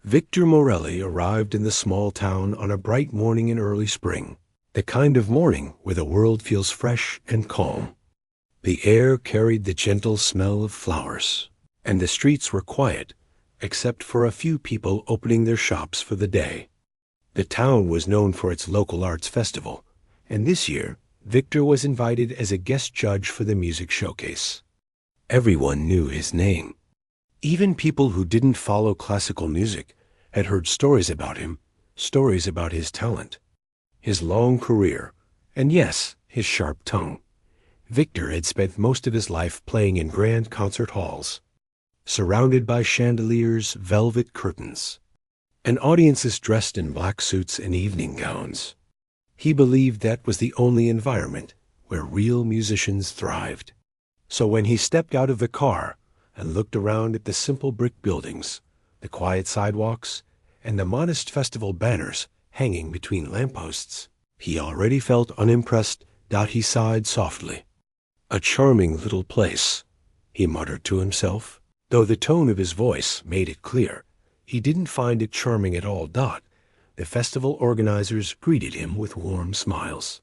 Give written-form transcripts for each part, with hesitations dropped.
Victor Morelli arrived in the small town on a bright morning in early spring, the kind of morning where the world feels fresh and calm. The air carried the gentle smell of flowers, and the streets were quiet, except for a few people opening their shops for the day. The town was known for its local arts festival, and this year, Victor was invited as a guest judge for the music showcase. Everyone knew his name. Even people who didn't follow classical music had heard stories about him, stories about his talent, his long career, and yes, his sharp tongue. Victor had spent most of his life playing in grand concert halls, surrounded by chandeliers, velvet curtains, and audiences dressed in black suits and evening gowns. He believed that was the only environment where real musicians thrived. So when he stepped out of the car and looked around at the simple brick buildings, the quiet sidewalks, and the modest festival banners hanging between lampposts, he already felt unimpressed. He sighed softly. "A charming little place," he muttered to himself, though the tone of his voice made it clear he didn't find it charming at all. The festival organizers greeted him with warm smiles.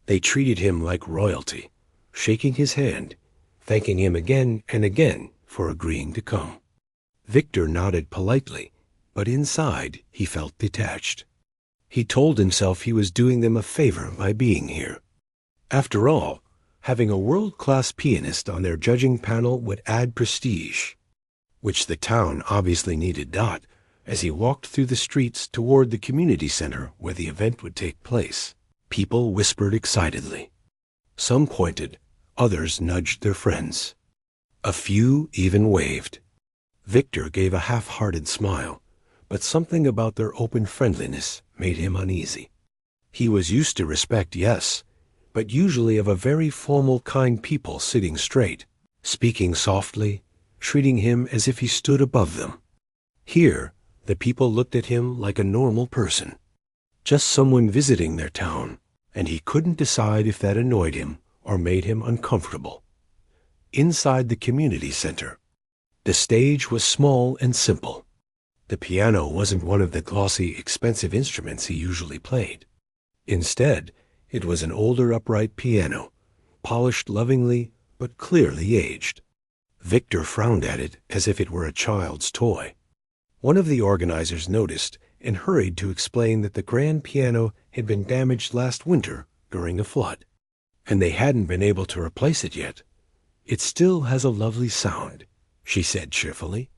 They treated him like royalty, shaking his hand, thanking him again and again for agreeing to come. Victor nodded politely, but inside he felt detached. He told himself he was doing them a favor by being here. After all, having a world-class pianist on their judging panel would add prestige, which the town obviously needed. As he walked through the streets toward the community center where the event would take place, people whispered excitedly. Some pointed, others nudged their friends. A few even waved. Victor gave a half-hearted smile, but something about their open friendliness made him uneasy. He was used to respect, yes, but usually of a very formal kind, people sitting straight, speaking softly, treating him as if he stood above them. Here, the people looked at him like a normal person, just someone visiting their town, and he couldn't decide if that annoyed him or made him uncomfortable. Inside the community center, the stage was small and simple. The piano wasn't one of the glossy, expensive instruments he usually played. Instead, it was an older upright piano, polished lovingly but clearly aged. Victor frowned at it as if it were a child's toy. One of the organizers noticed and hurried to explain that the grand piano had been damaged last winter during a flood, and they hadn't been able to replace it yet. "It still has a lovely sound," she said cheerfully.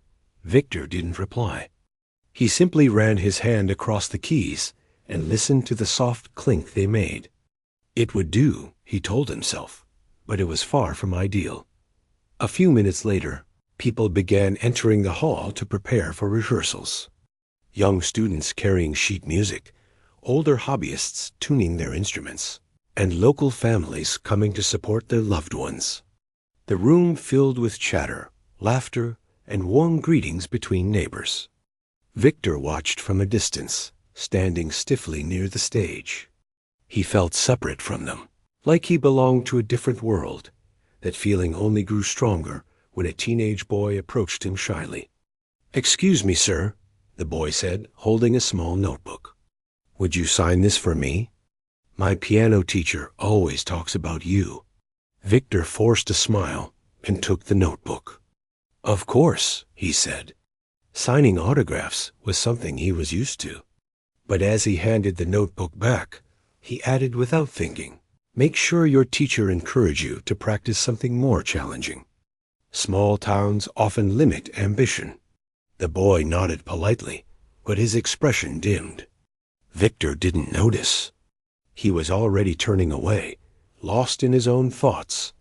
Victor didn't reply. He simply ran his hand across the keys and listened to the soft clink they made. It would do, he told himself, but it was far from ideal. A few minutes later, people began entering the hall to prepare for rehearsals. Young students carrying sheet music, older hobbyists tuning their instruments, and local families coming to support their loved ones. The room filled with chatter, laughter, and warm greetings between neighbors. Victor watched from a distance, standing stiffly near the stage. He felt separate from them, like he belonged to a different world. That feeling only grew stronger when a teenage boy approached him shyly. "Excuse me, sir," the boy said, holding a small notebook. "Would you sign this for me? My piano teacher always talks about you." Victor forced a smile and took the notebook. "Of course," he said. Signing autographs was something he was used to. But as he handed the notebook back, he added without thinking, "Make sure your teacher encouraged you to practice something more challenging. Small towns often limit ambition." The boy nodded politely, but his expression dimmed. Victor didn't notice. He was already turning away, lost in his own thoughts.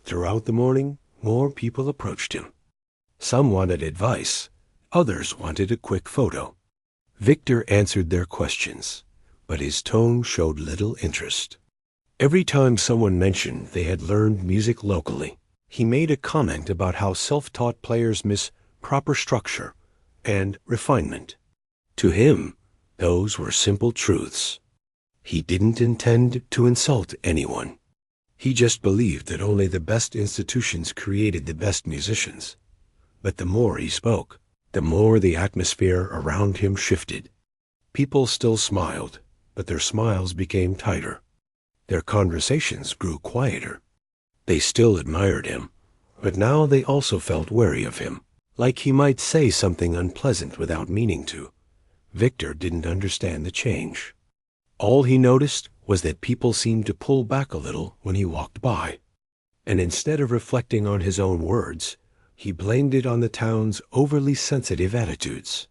Throughout the morning, more people approached him. Some wanted advice, others wanted a quick photo. Victor answered their questions, but his tone showed little interest. Every time someone mentioned they had learned music locally, he made a comment about how self-taught players miss proper structure and refinement. To him, those were simple truths. He didn't intend to insult anyone. He just believed that only the best institutions created the best musicians. But the more he spoke, The more the atmosphere around him shifted. People still smiled, but their smiles became tighter. Their conversations grew quieter. They still admired him, but now they also felt wary of him, like he might say something unpleasant without meaning to. Victor didn't understand the change. All he noticed was that people seemed to pull back a little when he walked by, and instead of reflecting on his own words, he blamed it on the town's overly sensitive attitudes.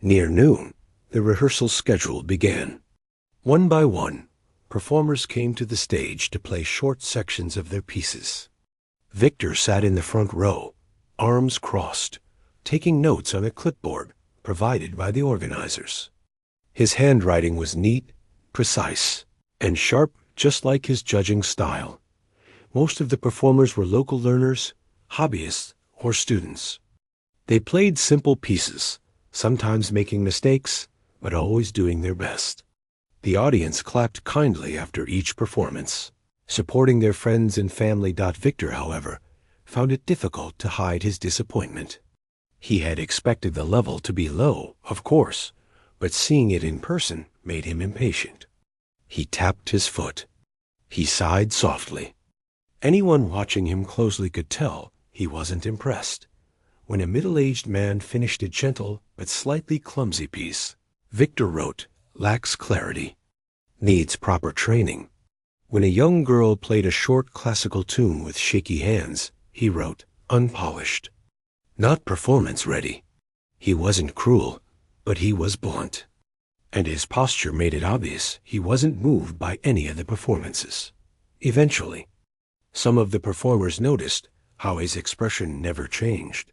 Near noon, the rehearsal schedule began. One by one, performers came to the stage to play short sections of their pieces. Victor sat in the front row, arms crossed, taking notes on a clipboard provided by the organizers. His handwriting was neat, precise, and sharp, just like his judging style. Most of the performers were local learners, hobbyists, or students. They played simple pieces, sometimes making mistakes, but always doing their best. The audience clapped kindly after each performance, supporting their friends and family. Victor, however, found it difficult to hide his disappointment. He had expected the level to be low, of course, but seeing it in person made him impatient. He tapped his foot. He sighed softly. Anyone watching him closely could tell he wasn't impressed. When a middle-aged man finished a gentle but slightly clumsy piece, Victor wrote, "Lacks clarity. Needs proper training." When a young girl played a short classical tune with shaky hands, he wrote, "Unpolished. Not performance-ready." He wasn't cruel, but he was blunt. And his posture made it obvious he wasn't moved by any of the performances. Eventually, some of the performers noticed how his expression never changed.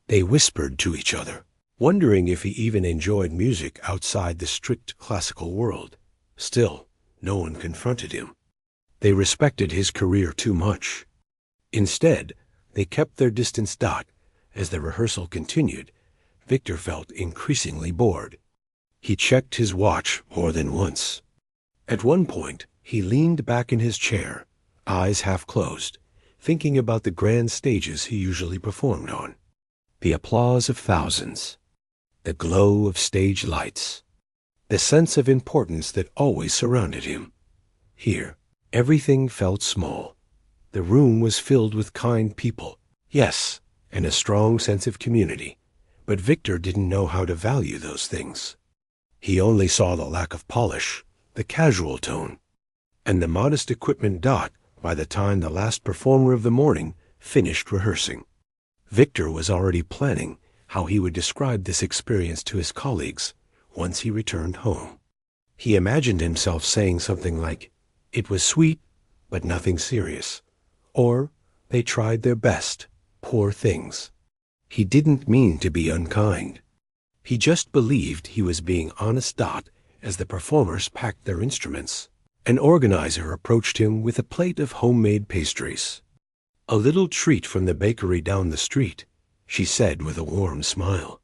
They whispered to each other, wondering if he even enjoyed music outside the strict classical world. Still, no one confronted him. They respected his career too much. Instead, they kept their distance. As the rehearsal continued, Victor felt increasingly bored. He checked his watch more than once. At one point, he leaned back in his chair, eyes half closed, thinking about the grand stages he usually performed on. The applause of thousands, the glow of stage lights, the sense of importance that always surrounded him. Here, everything felt small. The room was filled with kind people, yes, and a strong sense of community, but Victor didn't know how to value those things. He only saw the lack of polish, the casual tone, and the modest equipment. By the time the last performer of the morning finished rehearsing, Victor was already planning how he would describe this experience to his colleagues once he returned home. He imagined himself saying something like, "It was sweet, but nothing serious," or "They tried their best, poor things." He didn't mean to be unkind. He just believed he was being honest. As the performers packed their instruments, an organizer approached him with a plate of homemade pastries. "A little treat from the bakery down the street," she said with a warm smile.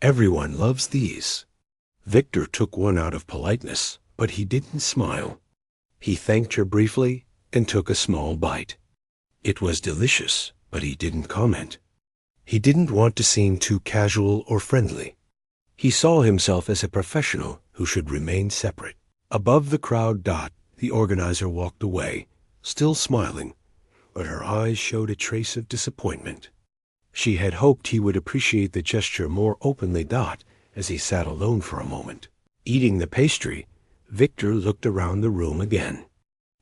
"Everyone loves these." Victor took one out of politeness, but he didn't smile. He thanked her briefly and took a small bite. It was delicious, but he didn't comment. He didn't want to seem too casual or friendly. He saw himself as a professional who should remain separate. Above the crowd. The organizer walked away, still smiling, but her eyes showed a trace of disappointment. She had hoped he would appreciate the gesture more openly. As he sat alone for a moment, eating the pastry, Victor looked around the room again.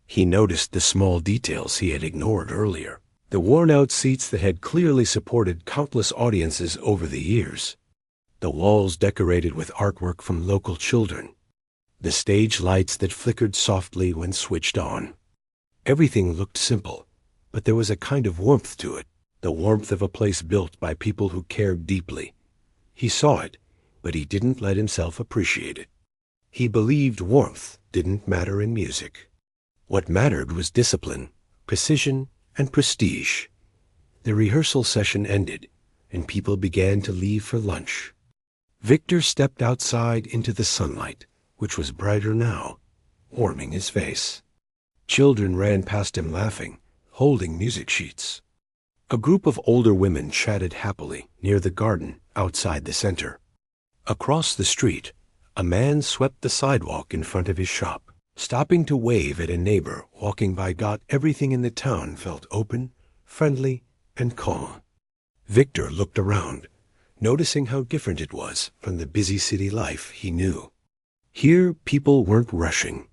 He noticed the small details he had ignored earlier. The worn-out seats that had clearly supported countless audiences over the years. The walls decorated with artwork from local children. The stage lights that flickered softly when switched on. Everything looked simple, but there was a kind of warmth to it, the warmth of a place built by people who cared deeply. He saw it, but he didn't let himself appreciate it. He believed warmth didn't matter in music. What mattered was discipline, precision, and prestige. The rehearsal session ended, and people began to leave for lunch. Victor stepped outside into the sunlight, which was brighter now, warming his face. Children ran past him laughing, holding music sheets. A group of older women chatted happily near the garden outside the center. Across the street, a man swept the sidewalk in front of his shop. Stopping to wave at a neighbor walking by, everything in the town felt open, friendly, and calm. Victor looked around, noticing how different it was from the busy city life he knew. Here, people weren't rushing.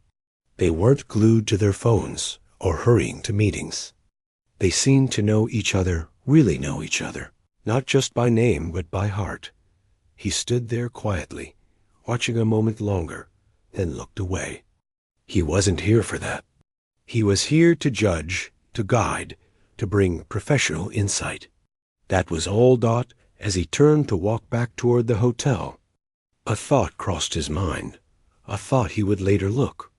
They weren't glued to their phones or hurrying to meetings. They seemed to know each other, really know each other, not just by name but by heart. He stood there quietly, watching a moment longer, then looked away. He wasn't here for that. He was here to judge, to guide, to bring professional insight. That was all. As he turned to walk back toward the hotel, a thought crossed his mind, a thought he would later look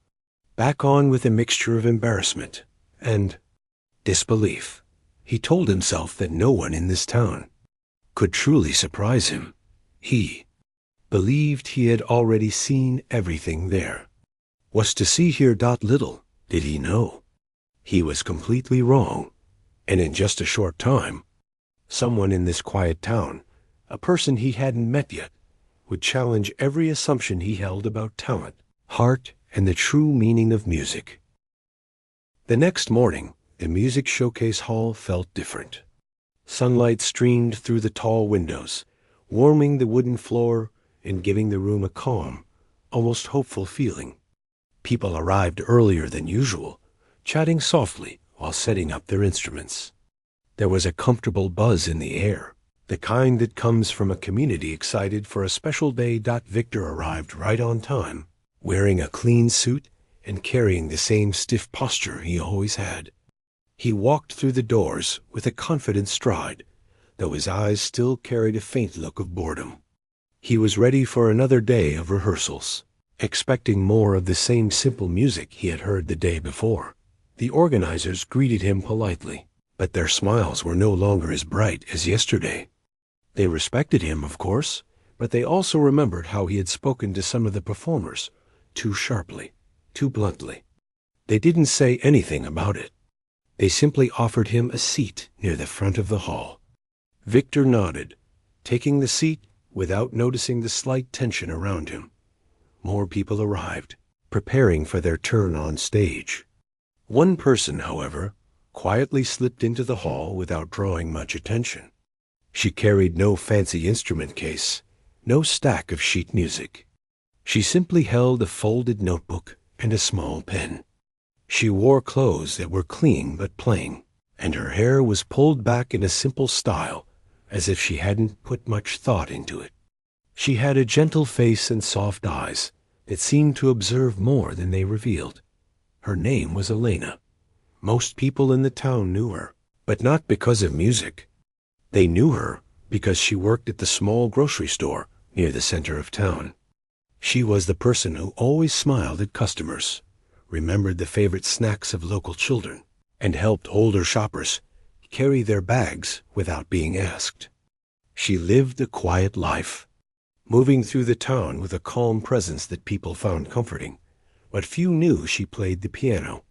back on with a mixture of embarrassment and disbelief. He told himself that no one in this town could truly surprise him. He believed he had already seen everything there was to see here. Little did he know, he was completely wrong, and in just a short time, someone in this quiet town, a person he hadn't met yet, would challenge every assumption he held about talent, heart, and the true meaning of music. The next morning, the music showcase hall felt different. Sunlight streamed through the tall windows, warming the wooden floor and giving the room a calm, almost hopeful feeling. People arrived earlier than usual, chatting softly while setting up their instruments. There was a comfortable buzz in the air, the kind that comes from a community excited for a special day. Victor arrived right on time, wearing a clean suit and carrying the same stiff posture he always had. He walked through the doors with a confident stride, though his eyes still carried a faint look of boredom. He was ready for another day of rehearsals, expecting more of the same simple music he had heard the day before. The organizers greeted him politely, but their smiles were no longer as bright as yesterday. They respected him, of course, but they also remembered how he had spoken to some of the performers, too sharply, too bluntly. They didn't say anything about it. They simply offered him a seat near the front of the hall. Victor nodded, taking the seat without noticing the slight tension around him. More people arrived, preparing for their turn on stage. One person, however, quietly slipped into the hall without drawing much attention. She carried no fancy instrument case, no stack of sheet music. She simply held a folded notebook and a small pen. She wore clothes that were clean but plain, and her hair was pulled back in a simple style, as if she hadn't put much thought into it. She had a gentle face and soft eyes that seemed to observe more than they revealed. Her name was Elena. Most people in the town knew her, but not because of music. They knew her because she worked at the small grocery store near the center of town. She was the person who always smiled at customers, remembered the favorite snacks of local children, and helped older shoppers carry their bags without being asked. She lived a quiet life, moving through the town with a calm presence that people found comforting. But few knew she played the piano,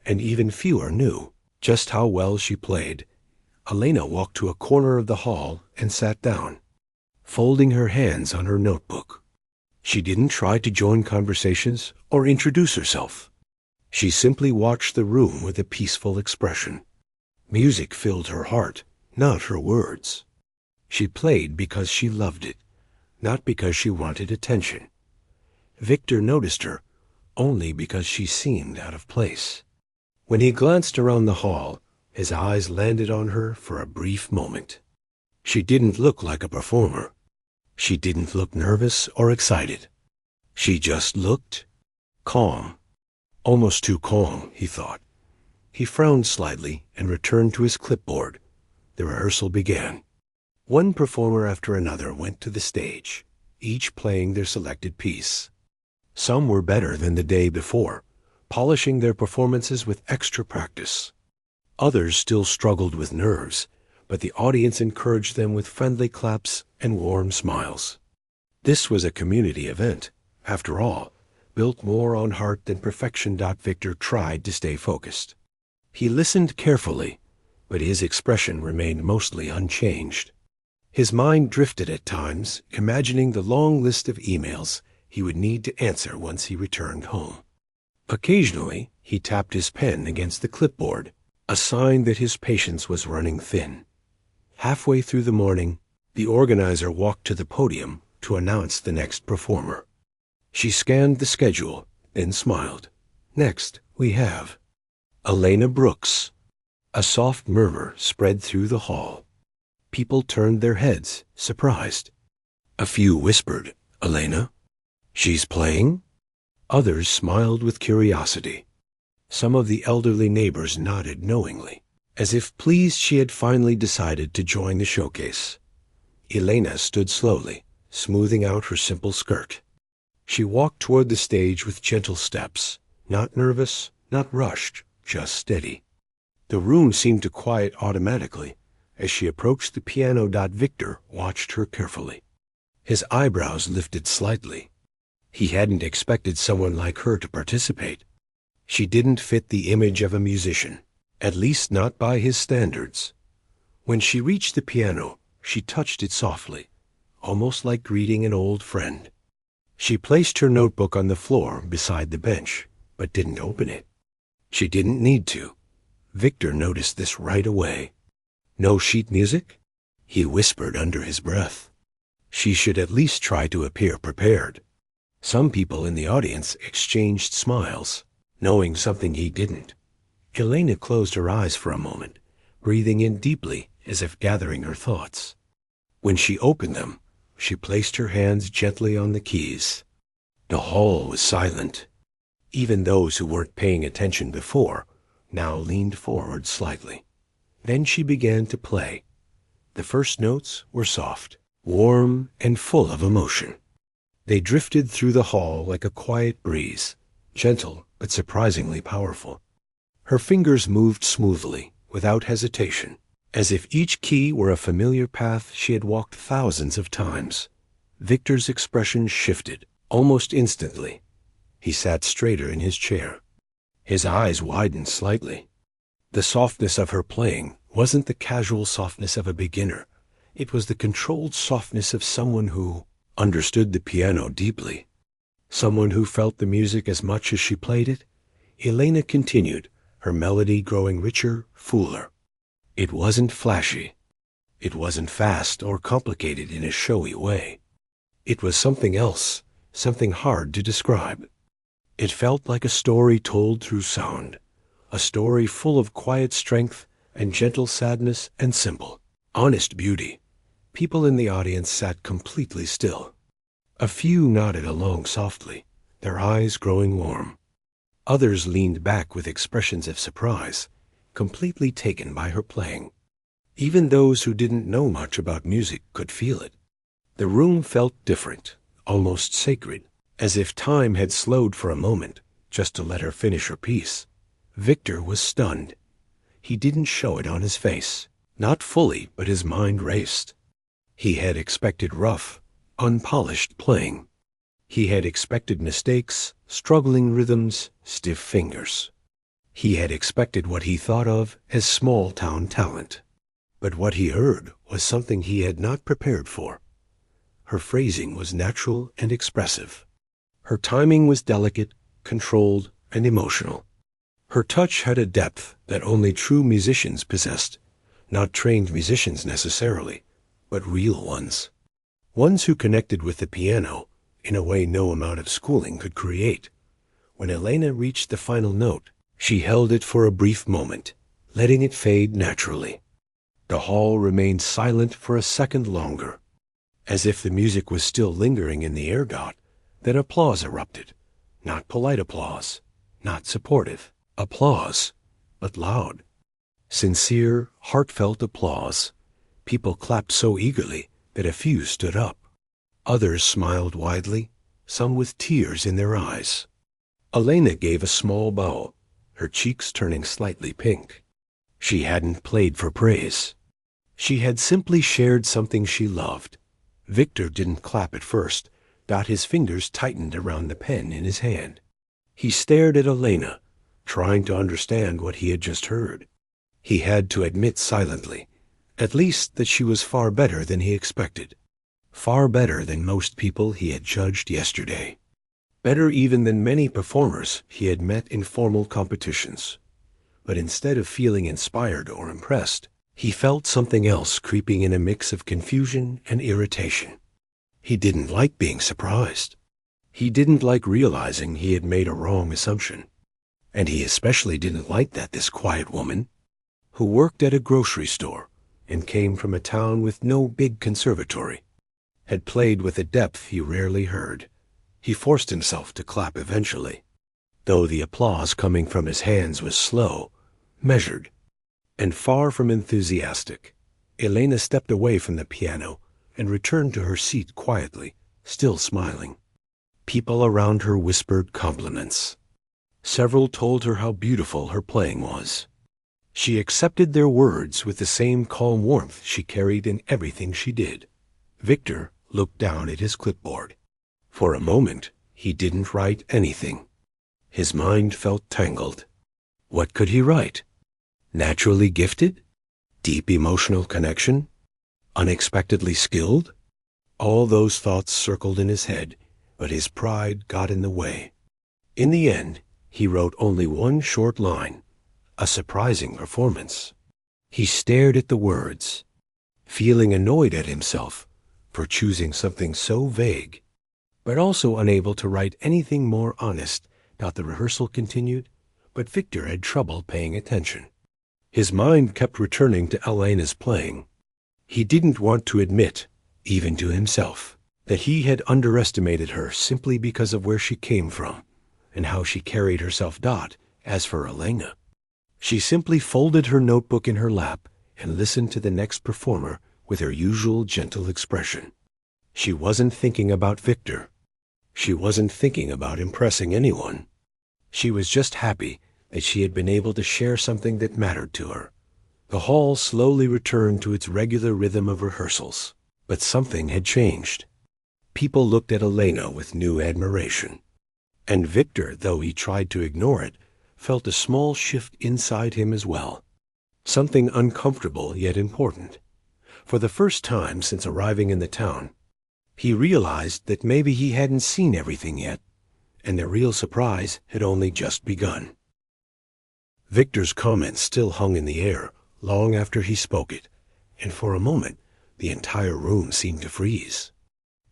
and even fewer knew just how well she played. Elena walked to a corner of the hall and sat down, folding her hands on her notebook. She didn't try to join conversations or introduce herself. She simply watched the room with a peaceful expression. Music filled her heart, not her words. She played because she loved it, not because she wanted attention. Victor noticed her only because she seemed out of place. When he glanced around the hall, his eyes landed on her for a brief moment. She didn't look like a performer. She didn't look nervous or excited. She just looked calm. Almost too calm, he thought. He frowned slightly and returned to his clipboard. The rehearsal began. One performer after another went to the stage, each playing their selected piece. Some were better than the day before, polishing their performances with extra practice. Others still struggled with nerves, but the audience encouraged them with friendly claps and warm smiles. This was a community event, after all, built more on heart than perfection. Victor tried to stay focused. He listened carefully, but his expression remained mostly unchanged. His mind drifted at times, imagining the long list of emails he would need to answer once he returned home. Occasionally, he tapped his pen against the clipboard, a sign that his patience was running thin. Halfway through the morning, the organizer walked to the podium to announce the next performer. She scanned the schedule, then smiled. Next, we have Elena Brooks. A soft murmur spread through the hall. People turned their heads, surprised. A few whispered, "Elena? She's playing?" Others smiled with curiosity. Some of the elderly neighbors nodded knowingly, as if pleased she had finally decided to join the showcase. Elena stood slowly, smoothing out her simple skirt. She walked toward the stage with gentle steps, not nervous, not rushed, just steady. The room seemed to quiet automatically as she approached the piano. Victor watched her carefully. His eyebrows lifted slightly. He hadn't expected someone like her to participate. She didn't fit the image of a musician, at least not by his standards. When she reached the piano, she touched it softly, almost like greeting an old friend. She placed her notebook on the floor beside the bench, but didn't open it. She didn't need to. Victor noticed this right away. No sheet music? He whispered under his breath. She should at least try to appear prepared. Some people in the audience exchanged smiles, knowing something he didn't. Elena closed her eyes for a moment, breathing in deeply as if gathering her thoughts. When she opened them, she placed her hands gently on the keys. The hall was silent. Even those who weren't paying attention before now leaned forward slightly. Then she began to play. The first notes were soft, warm, and full of emotion. They drifted through the hall like a quiet breeze, gentle but surprisingly powerful. Her fingers moved smoothly, without hesitation, as if each key were a familiar path she had walked thousands of times. Victor's expression shifted, almost instantly. He sat straighter in his chair. His eyes widened slightly. The softness of her playing wasn't the casual softness of a beginner. It was the controlled softness of someone who understood the piano deeply. Someone who felt the music as much as she played it. Elena continued, her melody growing richer, fuller. It wasn't flashy. It wasn't fast or complicated in a showy way. It was something else, something hard to describe. It felt like a story told through sound, a story full of quiet strength and gentle sadness and simple, honest beauty. People in the audience sat completely still. A few nodded along softly, their eyes growing warm. Others leaned back with expressions of surprise, completely taken by her playing. Even those who didn't know much about music could feel it. The room felt different, almost sacred, as if time had slowed for a moment just to let her finish her piece. Victor was stunned. He didn't show it on his face, not fully, but his mind raced. He had expected rough, unpolished playing. He had expected mistakes, struggling rhythms, stiff fingers. He had expected what he thought of as small-town talent. But what he heard was something he had not prepared for. Her phrasing was natural and expressive. Her timing was delicate, controlled, and emotional. Her touch had a depth that only true musicians possessed, not trained musicians necessarily, but real ones. Ones who connected with the piano in a way no amount of schooling could create. When Elena reached the final note, she held it for a brief moment, letting it fade naturally. The hall remained silent for a second longer. As if the music was still lingering in the air. Then applause erupted. Not polite applause, not supportive. Applause, but loud. Sincere, heartfelt applause. People clapped so eagerly that a few stood up. Others smiled widely, some with tears in their eyes. Elena gave a small bow, her cheeks turning slightly pink. She hadn't played for praise. She had simply shared something she loved. Victor didn't clap at first. His fingers tightened around the pen in his hand. He stared at Elena, trying to understand what he had just heard. He had to admit silently, At least that she was far better than he expected. Far better than most people he had judged yesterday. Better even than many performers he had met in formal competitions. But instead of feeling inspired or impressed, he felt something else creeping in, a mix of confusion and irritation. He didn't like being surprised. He didn't like realizing he had made a wrong assumption. And he especially didn't like that this quiet woman, who worked at a grocery store and came from a town with no big conservatory, had played with a depth he rarely heard. He forced himself to clap eventually, though the applause coming from his hands was slow, measured, and far from enthusiastic. Elena stepped away from the piano and returned to her seat quietly, still smiling. People around her whispered compliments. Several told her how beautiful her playing was. She accepted their words with the same calm warmth she carried in everything she did. Victor looked down at his clipboard. For a moment, he didn't write anything. His mind felt tangled. What could he write? Naturally gifted? Deep emotional connection? Unexpectedly skilled? All those thoughts circled in his head, but his pride got in the way. In the end, he wrote only one short line. A surprising performance. He stared at the words, feeling annoyed at himself for choosing something so vague, but also unable to write anything more honest. The rehearsal continued, but Victor had trouble paying attention. His mind kept returning to Elena's playing. He didn't want to admit, even to himself, that he had underestimated her simply because of where she came from and how she carried herself. As for Elena, she simply folded her notebook in her lap and listened to the next performer with her usual gentle expression. She wasn't thinking about Victor. She wasn't thinking about impressing anyone. She was just happy that she had been able to share something that mattered to her. The hall slowly returned to its regular rhythm of rehearsals, but something had changed. People looked at Elena with new admiration. And Victor, though he tried to ignore it, felt a small shift inside him as well. Something uncomfortable yet important. For the first time since arriving in the town, he realized that maybe he hadn't seen everything yet, and the real surprise had only just begun. Victor's comment still hung in the air long after he spoke it, and for a moment the entire room seemed to freeze.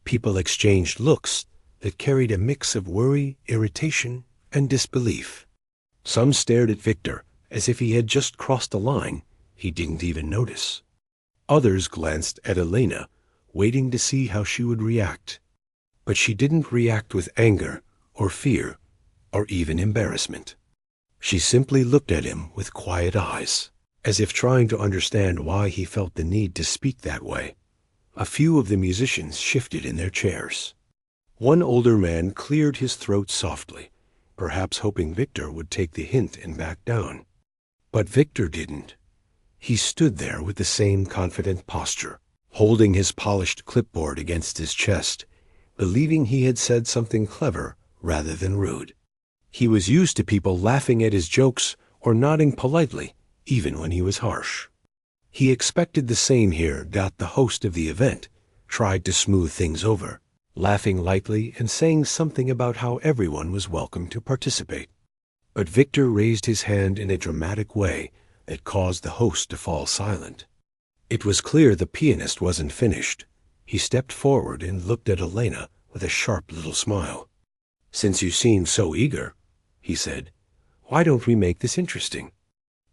People exchanged looks that carried a mix of worry, irritation, and disbelief. Some stared at Victor as if he had just crossed a line he didn't even notice. Others glanced at Elena, waiting to see how she would react. But she didn't react with anger or fear or even embarrassment. She simply looked at him with quiet eyes, as if trying to understand why he felt the need to speak that way. A few of the musicians shifted in their chairs. One older man cleared his throat softly, perhaps hoping Victor would take the hint and back down. But Victor didn't. He stood there with the same confident posture, holding his polished clipboard against his chest, believing he had said something clever rather than rude. He was used to people laughing at his jokes or nodding politely, even when he was harsh. He expected the same here. The host of the event tried to smooth things over, laughing lightly and saying something about how everyone was welcome to participate. But Victor raised his hand in a dramatic way that caused the host to fall silent. It was clear the pianist wasn't finished. He stepped forward and looked at Elena with a sharp little smile. "Since you seem so eager," he said, "why don't we make this interesting?"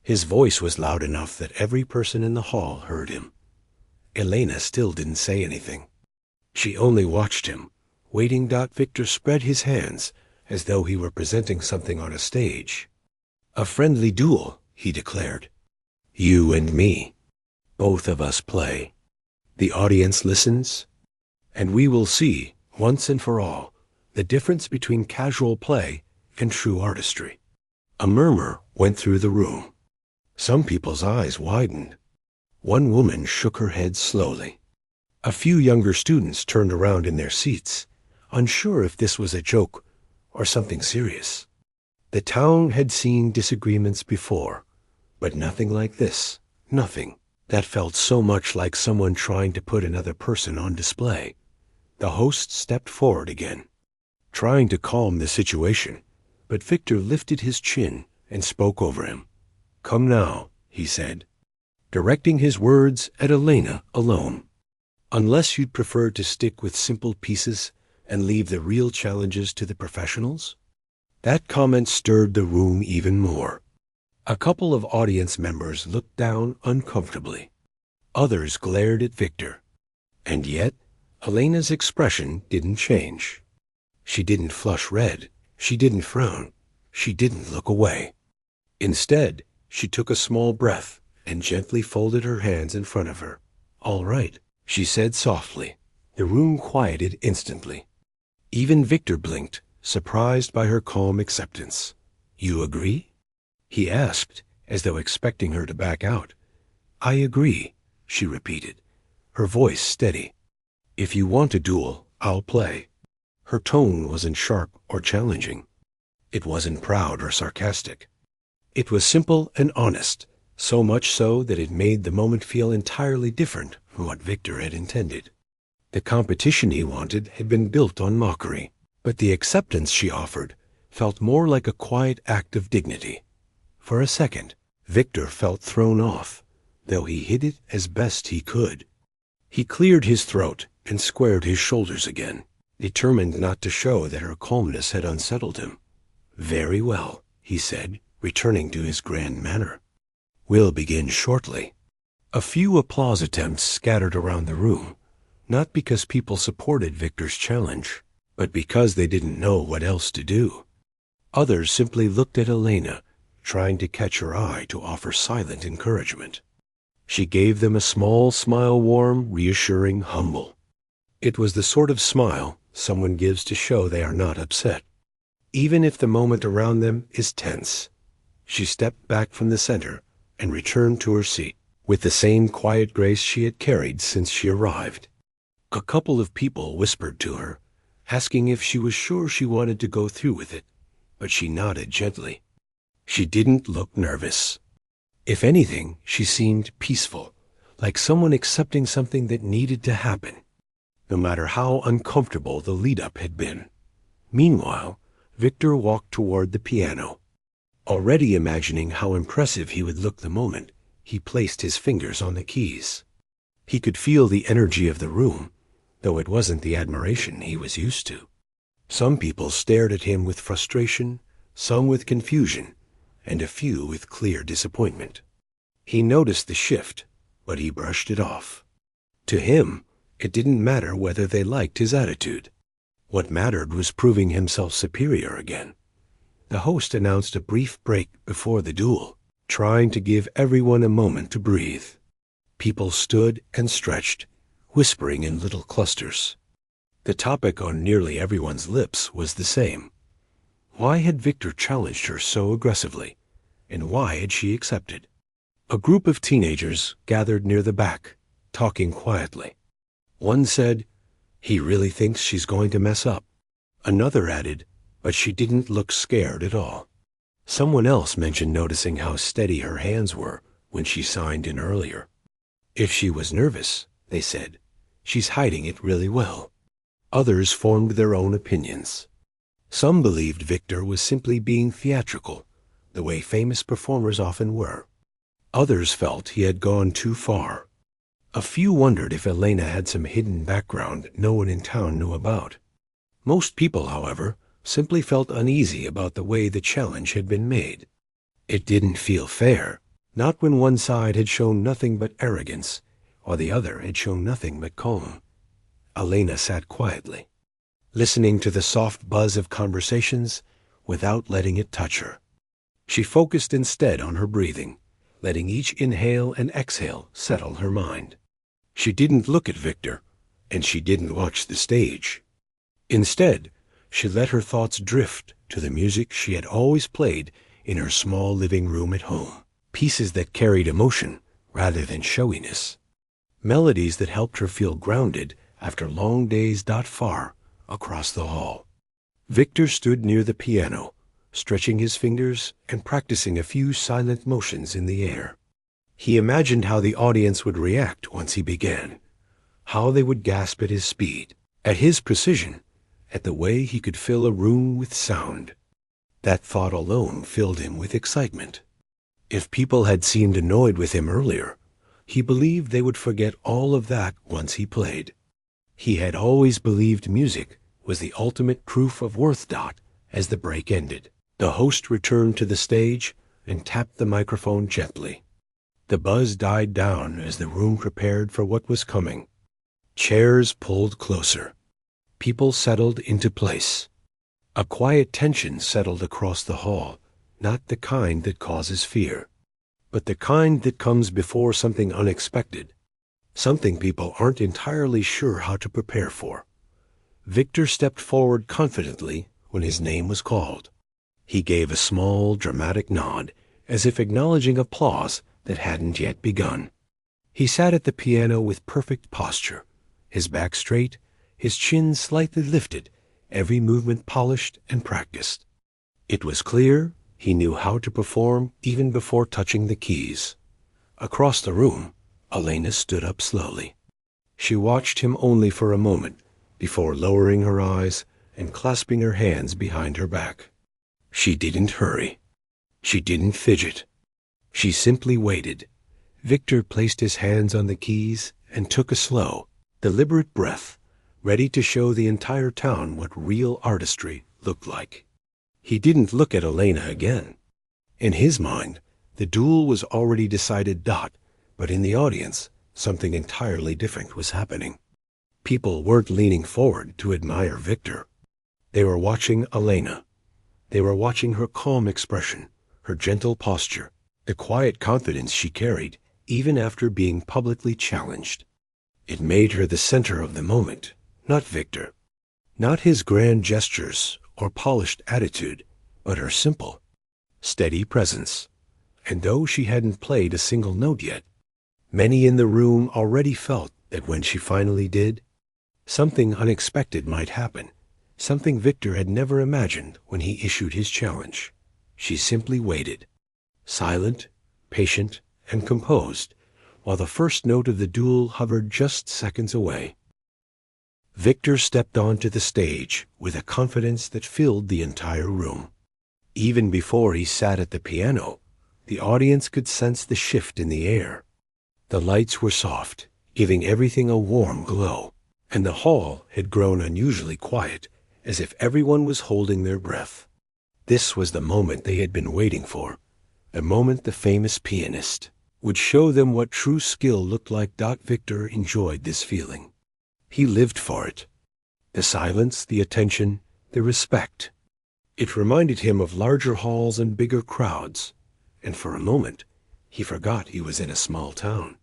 His voice was loud enough that every person in the hall heard him. Elena still didn't say anything. She only watched him, waiting. Victor spread his hands as though he were presenting something on a stage. "A friendly duel," he declared. "You and me. Both of us play. The audience listens, and we will see, once and for all, the difference between casual play and true artistry." A murmur went through the room. Some people's eyes widened. One woman shook her head slowly. A few younger students turned around in their seats, unsure if this was a joke or something serious. The town had seen disagreements before, but nothing like this. Nothing. That felt so much like someone trying to put another person on display. The host stepped forward again, trying to calm the situation, but Victor lifted his chin and spoke over him. "Come now," he said, directing his words at Elena alone. "Unless you'd prefer to stick with simple pieces and leave the real challenges to the professionals?" That comment stirred the room even more. A couple of audience members looked down uncomfortably. Others glared at Victor. And yet, Elena's expression didn't change. She didn't flush red. She didn't frown. She didn't look away. Instead, she took a small breath and gently folded her hands in front of her. "All right," she said softly. The room quieted instantly. Even Victor blinked, surprised by her calm acceptance. "You agree?" he asked, as though expecting her to back out. "I agree," she repeated, her voice steady. "If you want a duel, I'll play." Her tone wasn't sharp or challenging. It wasn't proud or sarcastic. It was simple and honest, so much so that it made the moment feel entirely different from what Victor had intended. The competition he wanted had been built on mockery, but the acceptance she offered felt more like a quiet act of dignity. For a second, Victor felt thrown off, though he hid it as best he could. He cleared his throat and squared his shoulders again, determined not to show that her calmness had unsettled him. "Very well," he said, returning to his grand manner. "We'll begin shortly." A few applause attempts scattered around the room, not because people supported Victor's challenge, but because they didn't know what else to do. Others simply looked at Elena, trying to catch her eye to offer silent encouragement. She gave them a small smile, warm, reassuring, humble. It was the sort of smile someone gives to show they are not upset, even if the moment around them is tense. She stepped back from the center and returned to her seat, with the same quiet grace she had carried since she arrived. A couple of people whispered to her, asking if she was sure she wanted to go through with it, but she nodded gently. She didn't look nervous. If anything, she seemed peaceful, like someone accepting something that needed to happen, no matter how uncomfortable the lead-up had been. Meanwhile, Victor walked toward the piano. Already imagining how impressive he would look the moment, he placed his fingers on the keys. He could feel the energy of the room, though it wasn't the admiration he was used to. Some people stared at him with frustration, some with confusion, and a few with clear disappointment. He noticed the shift, but he brushed it off. To him, it didn't matter whether they liked his attitude. What mattered was proving himself superior again. The host announced a brief break before the duel, trying to give everyone a moment to breathe. People stood and stretched, whispering in little clusters. The topic on nearly everyone's lips was the same. Why had Victor challenged her so aggressively, and why had she accepted? A group of teenagers gathered near the back, talking quietly. One said, "He really thinks she's going to mess up." Another added, "But she didn't look scared at all." Someone else mentioned noticing how steady her hands were when she signed in earlier. "If she was nervous," they said, "she's hiding it really well." Others formed their own opinions. Some believed Victor was simply being theatrical, the way famous performers often were. Others felt he had gone too far. A few wondered if Elena had some hidden background no one in town knew about. Most people, however, simply felt uneasy about the way the challenge had been made. It didn't feel fair, not when one side had shown nothing but arrogance, while the other had shown nothing but calm. Elena sat quietly, listening to the soft buzz of conversations without letting it touch her. She focused instead on her breathing, letting each inhale and exhale settle her mind. She didn't look at Victor, and she didn't watch the stage. Instead, she let her thoughts drift to the music she had always played in her small living room at home, pieces that carried emotion rather than showiness, melodies that helped her feel grounded after long days not far across the hall. Victor stood near the piano, stretching his fingers and practicing a few silent motions in the air. He imagined how the audience would react once he began, how they would gasp at his speed, at his precision, at the way he could fill a room with sound. That thought alone filled him with excitement. If people had seemed annoyed with him earlier, he believed they would forget all of that once he played. He had always believed music was the ultimate proof of worth. As the break ended, the host returned to the stage and tapped the microphone gently. The buzz died down as the room prepared for what was coming. Chairs pulled closer. People settled into place. A quiet tension settled across the hall, not the kind that causes fear, but the kind that comes before something unexpected, something people aren't entirely sure how to prepare for. Victor stepped forward confidently when his name was called. He gave a small, dramatic nod, as if acknowledging applause that hadn't yet begun. He sat at the piano with perfect posture, his back straight, his chin slightly lifted, every movement polished and practiced. It was clear he knew how to perform even before touching the keys. Across the room, Elena stood up slowly. She watched him only for a moment before lowering her eyes and clasping her hands behind her back. She didn't hurry. She didn't fidget. She simply waited. Victor placed his hands on the keys and took a slow, deliberate breath, ready to show the entire town what real artistry looked like. He didn't look at Elena again. In his mind, the duel was already decided. But in the audience, something entirely different was happening. People weren't leaning forward to admire Victor. They were watching Elena. They were watching her calm expression, her gentle posture, the quiet confidence she carried, even after being publicly challenged. It made her the center of the moment, not Victor. Not his grand gestures or polished attitude, but her simple, steady presence. And though she hadn't played a single note yet, many in the room already felt that when she finally did, something unexpected might happen, something Victor had never imagined when he issued his challenge. She simply waited, silent, patient, and composed, while the first note of the duel hovered just seconds away. Victor stepped onto the stage with a confidence that filled the entire room. Even before he sat at the piano, the audience could sense the shift in the air. The lights were soft, giving everything a warm glow, and the hall had grown unusually quiet, as if everyone was holding their breath. This was the moment they had been waiting for, the moment the famous pianist would show them what true skill looked like. Victor enjoyed this feeling. He lived for it. The silence, the attention, the respect. It reminded him of larger halls and bigger crowds, and for a moment, he forgot he was in a small town.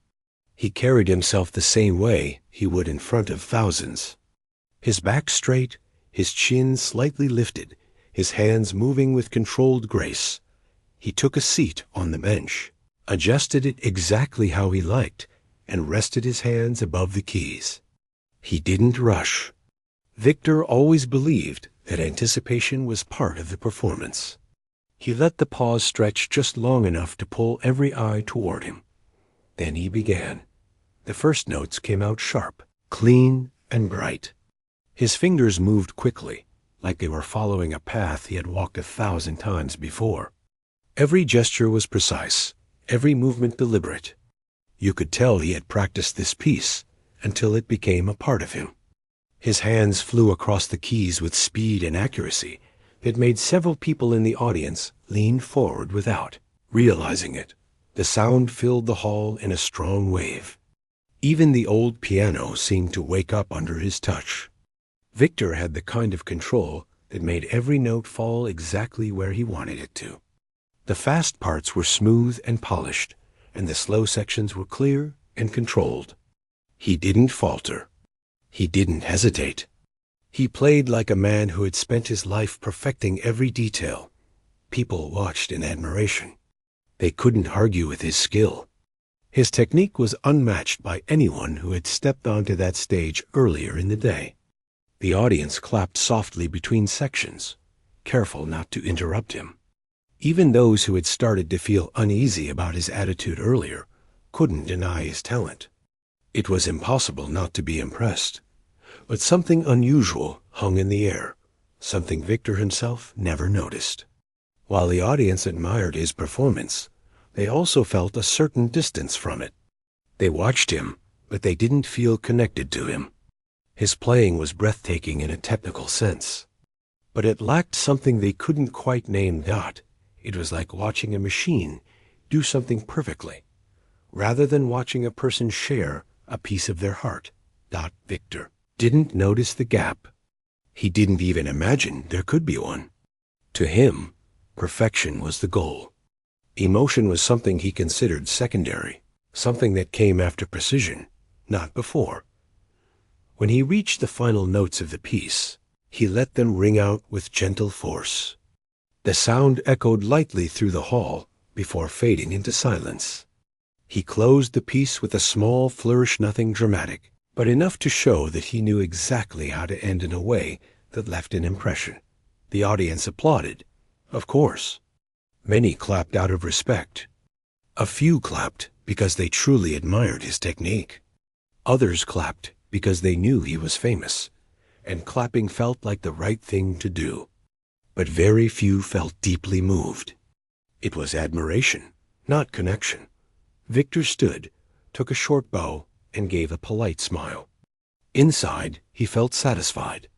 He carried himself the same way he would in front of thousands. His back straight, his chin slightly lifted, his hands moving with controlled grace. He took a seat on the bench, adjusted it exactly how he liked, and rested his hands above the keys. He didn't rush. Victor always believed that anticipation was part of the performance. He let the pause stretch just long enough to pull every eye toward him. Then he began. The first notes came out sharp, clean, and bright. His fingers moved quickly, like they were following a path he had walked 1,000 times before. Every gesture was precise, every movement deliberate. You could tell he had practiced this piece until it became a part of him. His hands flew across the keys with speed and accuracy that made several people in the audience lean forward without realizing it. The sound filled the hall in a strong wave. Even the old piano seemed to wake up under his touch. Victor had the kind of control that made every note fall exactly where he wanted it to. The fast parts were smooth and polished, and the slow sections were clear and controlled. He didn't falter. He didn't hesitate. He played like a man who had spent his life perfecting every detail. People watched in admiration. They couldn't argue with his skill. His technique was unmatched by anyone who had stepped onto that stage earlier in the day. The audience clapped softly between sections, careful not to interrupt him. Even those who had started to feel uneasy about his attitude earlier couldn't deny his talent. It was impossible not to be impressed. But something unusual hung in the air, something Victor himself never noticed. While the audience admired his performance, they also felt a certain distance from it. They watched him, but they didn't feel connected to him. His playing was breathtaking in a technical sense, but it lacked something they couldn't quite name. It was like watching a machine do something perfectly, rather than watching a person share a piece of their heart. Victor didn't notice the gap. He didn't even imagine there could be one. To him, perfection was the goal. Emotion was something he considered secondary, something that came after precision, not before. When he reached the final notes of the piece, he let them ring out with gentle force. The sound echoed lightly through the hall before fading into silence. He closed the piece with a small flourish, nothing dramatic, but enough to show that he knew exactly how to end in a way that left an impression. The audience applauded, of course. Many clapped out of respect. A few clapped because they truly admired his technique. Others clapped because they knew he was famous, and clapping felt like the right thing to do. But very few felt deeply moved. It was admiration, not connection. Victor stood, took a short bow, and gave a polite smile. Inside, he felt satisfied.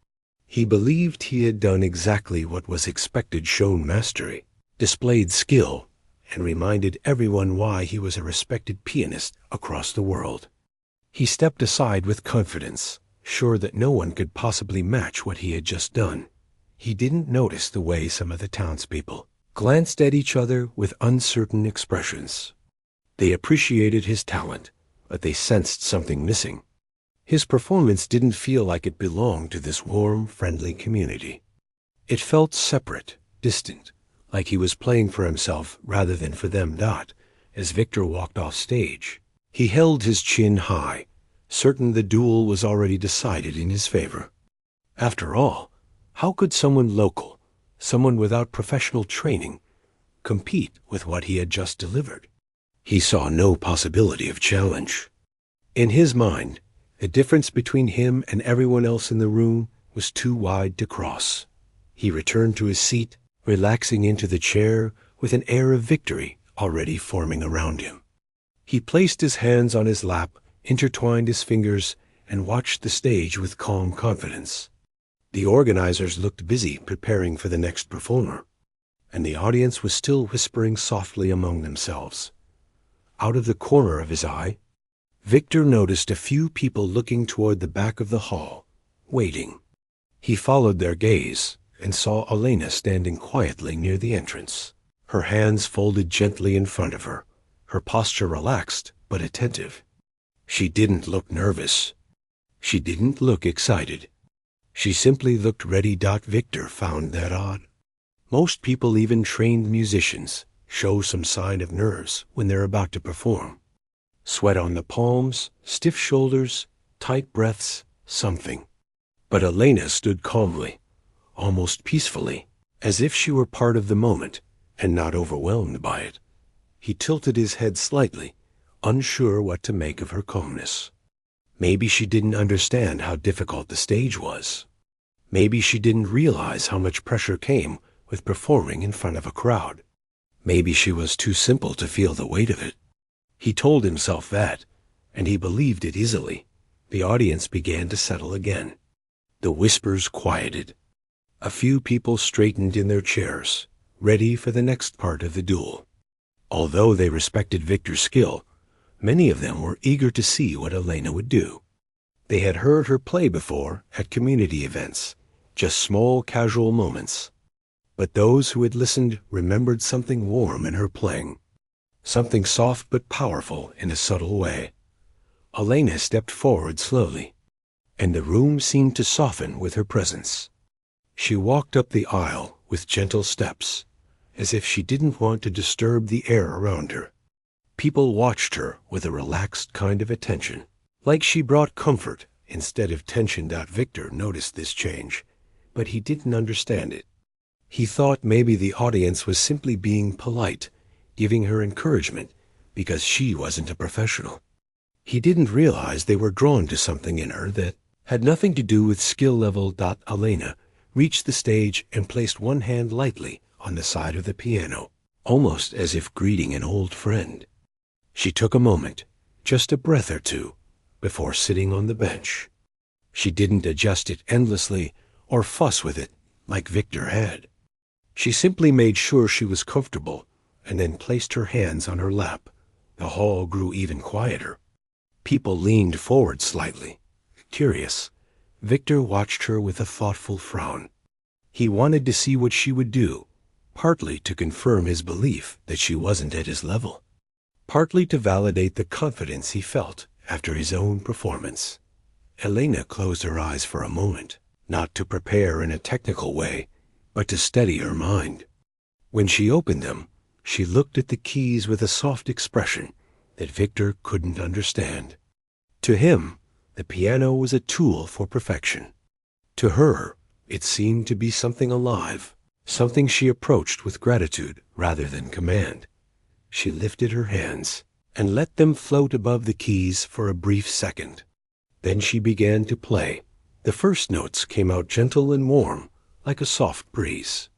He believed he had done exactly what was expected, shown mastery, displayed skill, and reminded everyone why he was a respected pianist across the world. He stepped aside with confidence, sure that no one could possibly match what he had just done. He didn't notice the way some of the townspeople glanced at each other with uncertain expressions. They appreciated his talent, but they sensed something missing. His performance didn't feel like it belonged to this warm, friendly community. It felt separate, distant, like he was playing for himself rather than for them. As Victor walked off stage, he held his chin high, certain the duel was already decided in his favor. After all, how could someone local, someone without professional training, compete with what he had just delivered? He saw no possibility of challenge. In his mind, the difference between him and everyone else in the room was too wide to cross. He returned to his seat, relaxing into the chair with an air of victory already forming around him. He placed his hands on his lap, intertwined his fingers, and watched the stage with calm confidence. The organizers looked busy preparing for the next performer, and the audience was still whispering softly among themselves. Out of the corner of his eye, Victor noticed a few people looking toward the back of the hall, waiting. He followed their gaze and saw Elena standing quietly near the entrance, her hands folded gently in front of her, her posture relaxed but attentive. She didn't look nervous. She didn't look excited. She simply looked ready. Victor found that odd. Most people, even trained musicians, show some sign of nerves when they're about to perform. Sweat on the palms, stiff shoulders, tight breaths, something. But Elena stood calmly, almost peacefully, as if she were part of the moment and not overwhelmed by it. He tilted his head slightly, unsure what to make of her calmness. Maybe she didn't understand how difficult the stage was. Maybe she didn't realize how much pressure came with performing in front of a crowd. Maybe she was too simple to feel the weight of it. He told himself that, and he believed it easily. The audience began to settle again. The whispers quieted. A few people straightened in their chairs, ready for the next part of the duel. Although they respected Victor's skill, many of them were eager to see what Elena would do. They had heard her play before at community events, just small casual moments. But those who had listened remembered something warm in her playing, something soft but powerful in a subtle way. Elena stepped forward slowly, and the room seemed to soften with her presence. She walked up the aisle with gentle steps, as if she didn't want to disturb the air around her. People watched her with a relaxed kind of attention, like she brought comfort instead of tension. Victor noticed this change, but he didn't understand it. He thought maybe the audience was simply being polite, giving her encouragement, because she wasn't a professional. He didn't realize they were drawn to something in her that had nothing to do with skill level. Elena reached the stage and placed one hand lightly on the side of the piano, almost as if greeting an old friend. She took a moment, just a breath or two, before sitting on the bench. She didn't adjust it endlessly or fuss with it like Victor had. She simply made sure she was comfortable and then placed her hands on her lap. The hall grew even quieter. People leaned forward slightly. Curious, Victor watched her with a thoughtful frown. He wanted to see what she would do, partly to confirm his belief that she wasn't at his level, partly to validate the confidence he felt after his own performance. Elena closed her eyes for a moment, not to prepare in a technical way, but to steady her mind. When she opened them, she looked at the keys with a soft expression that Victor couldn't understand. To him, the piano was a tool for perfection. To her, it seemed to be something alive, something she approached with gratitude rather than command. She lifted her hands and let them float above the keys for a brief second. Then she began to play. The first notes came out gentle and warm, like a soft breeze.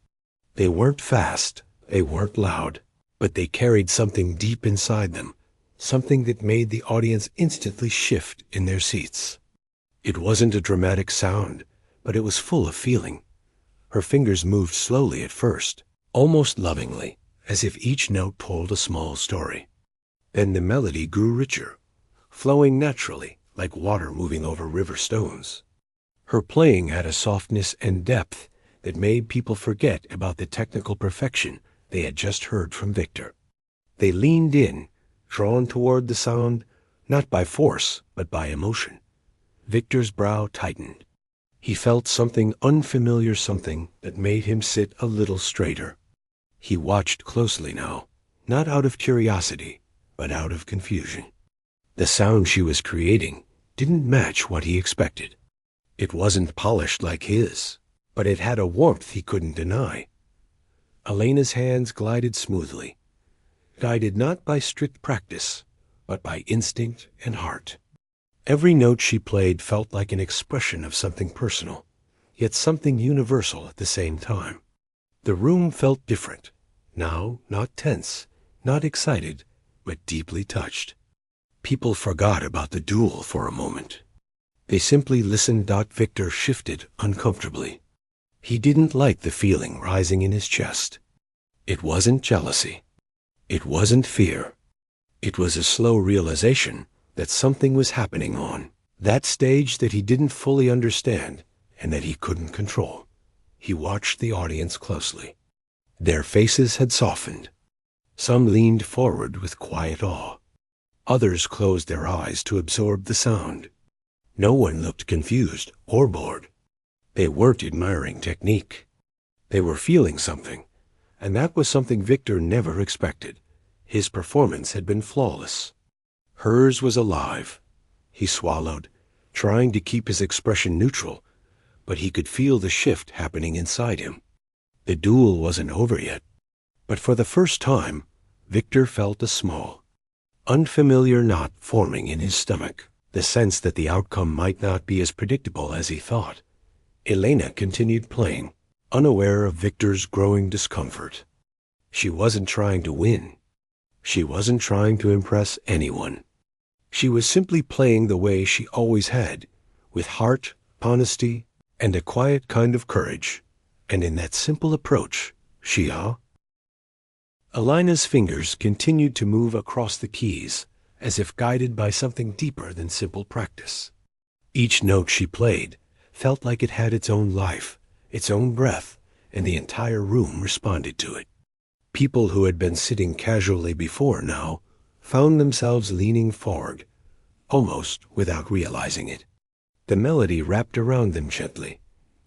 They weren't fast, they weren't loud, but they carried something deep inside them, something that made the audience instantly shift in their seats. It wasn't a dramatic sound, but it was full of feeling. Her fingers moved slowly at first, almost lovingly, as if each note told a small story. Then the melody grew richer, flowing naturally like water moving over river stones. Her playing had a softness and depth that made people forget about the technical perfection they had just heard from Victor. They leaned in, drawn toward the sound, not by force, but by emotion. Victor's brow tightened. He felt something unfamiliar, something that made him sit a little straighter. He watched closely now, not out of curiosity, but out of confusion. The sound she was creating didn't match what he expected. It wasn't polished like his, but it had a warmth he couldn't deny. Elena's hands glided smoothly, guided not by strict practice, but by instinct and heart. Every note she played felt like an expression of something personal, yet something universal at the same time. The room felt different, now not tense, not excited, but deeply touched. People forgot about the duel for a moment. They simply listened. Victor shifted uncomfortably. He didn't like the feeling rising in his chest. It wasn't jealousy. It wasn't fear. It was a slow realization that something was happening on that stage that he didn't fully understand and that he couldn't control. He watched the audience closely. Their faces had softened. Some leaned forward with quiet awe. Others closed their eyes to absorb the sound. No one looked confused or bored. They weren't admiring technique. They were feeling something, and that was something Victor never expected. His performance had been flawless. Hers was alive. He swallowed, trying to keep his expression neutral, but he could feel the shift happening inside him. The duel wasn't over yet, but for the first time, Victor felt a small, unfamiliar knot forming in his stomach, the sense that the outcome might not be as predictable as he thought. Elena continued playing, unaware of Victor's growing discomfort. She wasn't trying to win. She wasn't trying to impress anyone. She was simply playing the way she always had, with heart, honesty, and a quiet kind of courage. And in that simple approach, Elena's fingers continued to move across the keys, as if guided by something deeper than simple practice. Each note she played felt like it had its own life, its own breath, and the entire room responded to it. People who had been sitting casually before now found themselves leaning forward, almost without realizing it. The melody wrapped around them gently,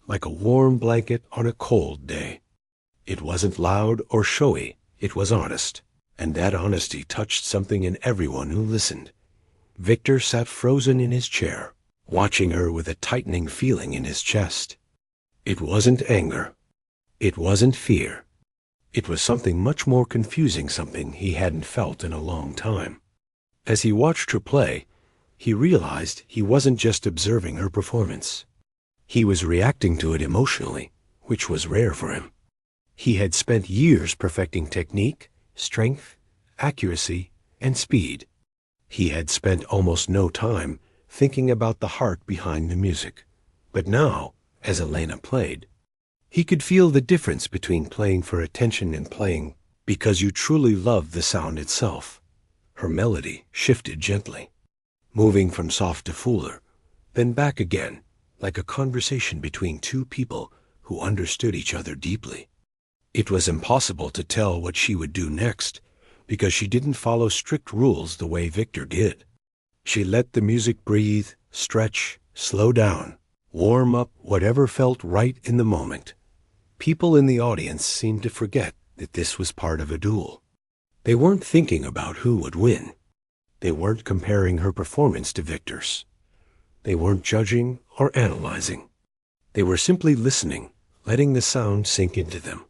like a warm blanket on a cold day. It wasn't loud or showy, it was honest, and that honesty touched something in everyone who listened. Victor sat frozen in his chair, watching her with a tightening feeling in his chest. It wasn't anger. It wasn't fear. It was something much more confusing, something he hadn't felt in a long time. As he watched her play, he realized he wasn't just observing her performance. He was reacting to it emotionally, which was rare for him. He had spent years perfecting technique, strength, accuracy, and speed. He had spent almost no time thinking about the heart behind the music. But now, as Elena played, he could feel the difference between playing for attention and playing because you truly loved the sound itself. Her melody shifted gently, moving from soft to fuller, then back again, like a conversation between two people who understood each other deeply. It was impossible to tell what she would do next, because she didn't follow strict rules the way Victor did. She let the music breathe, stretch, slow down, warm up whatever felt right in the moment. People in the audience seemed to forget that this was part of a duel. They weren't thinking about who would win. They weren't comparing her performance to Victor's. They weren't judging or analyzing. They were simply listening, letting the sound sink into them.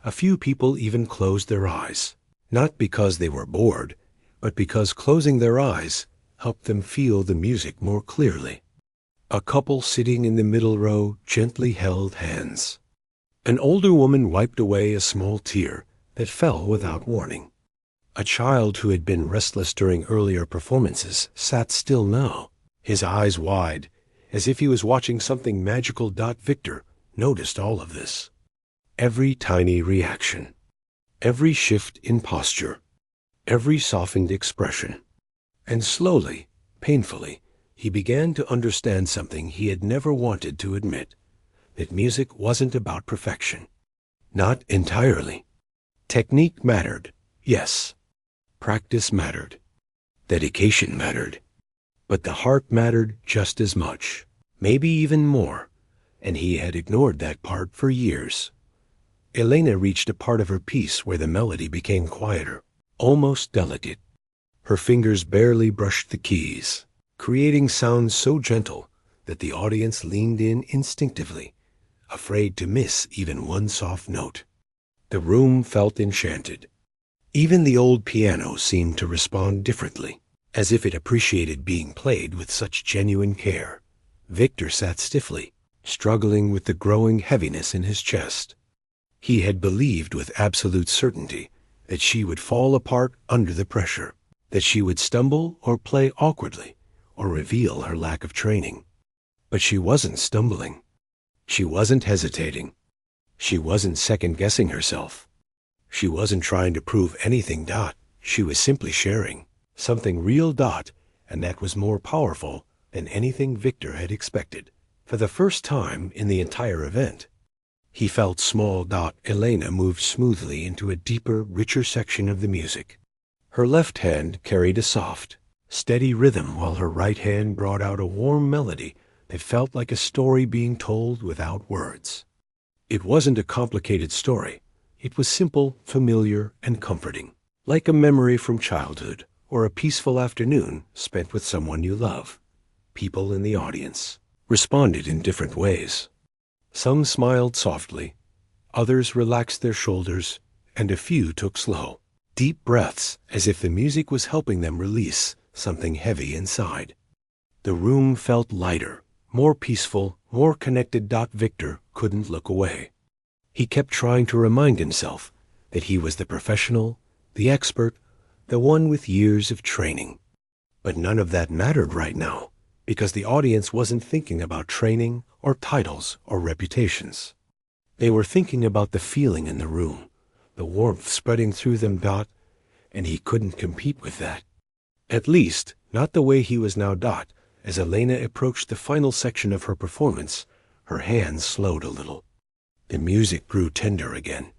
A few people even closed their eyes, not because they were bored, but because closing their eyes helped them feel the music more clearly. A couple sitting in the middle row gently held hands. An older woman wiped away a small tear that fell without warning. A child who had been restless during earlier performances sat still now, his eyes wide, as if he was watching something magical. Victor noticed all of this. Every tiny reaction, every shift in posture, every softened expression. And slowly, painfully, he began to understand something he had never wanted to admit, that music wasn't about perfection. Not entirely. Technique mattered, yes. Practice mattered. Dedication mattered. But the heart mattered just as much, maybe even more, and he had ignored that part for years. Elena reached a part of her piece where the melody became quieter, almost delicate. Her fingers barely brushed the keys, creating sounds so gentle that the audience leaned in instinctively, afraid to miss even one soft note. The room felt enchanted. Even the old piano seemed to respond differently, as if it appreciated being played with such genuine care. Victor sat stiffly, struggling with the growing heaviness in his chest. He had believed with absolute certainty that she would fall apart under the pressure, that she would stumble or play awkwardly, or reveal her lack of training. But she wasn't stumbling. She wasn't hesitating. She wasn't second-guessing herself. She wasn't trying to prove anything. She was simply sharing something real. And that was more powerful than anything Victor had expected. For the first time in the entire event, he felt small. Elena moved smoothly into a deeper, richer section of the music. Her left hand carried a soft, steady rhythm while her right hand brought out a warm melody that felt like a story being told without words. It wasn't a complicated story. It was simple, familiar, and comforting, like a memory from childhood or a peaceful afternoon spent with someone you love. People in the audience responded in different ways. Some smiled softly, others relaxed their shoulders, and a few took slow, deep breaths as if the music was helping them release something heavy inside. The room felt lighter, more peaceful, more connected. Victor couldn't look away. He kept trying to remind himself that he was the professional, the expert, the one with years of training. But none of that mattered right now, because the audience wasn't thinking about training or titles or reputations. They were thinking about the feeling in the room, the warmth spreading through them. And he couldn't compete with that. At least, not the way he was now. As Elena approached the final section of her performance, her hands slowed a little. The music grew tender again,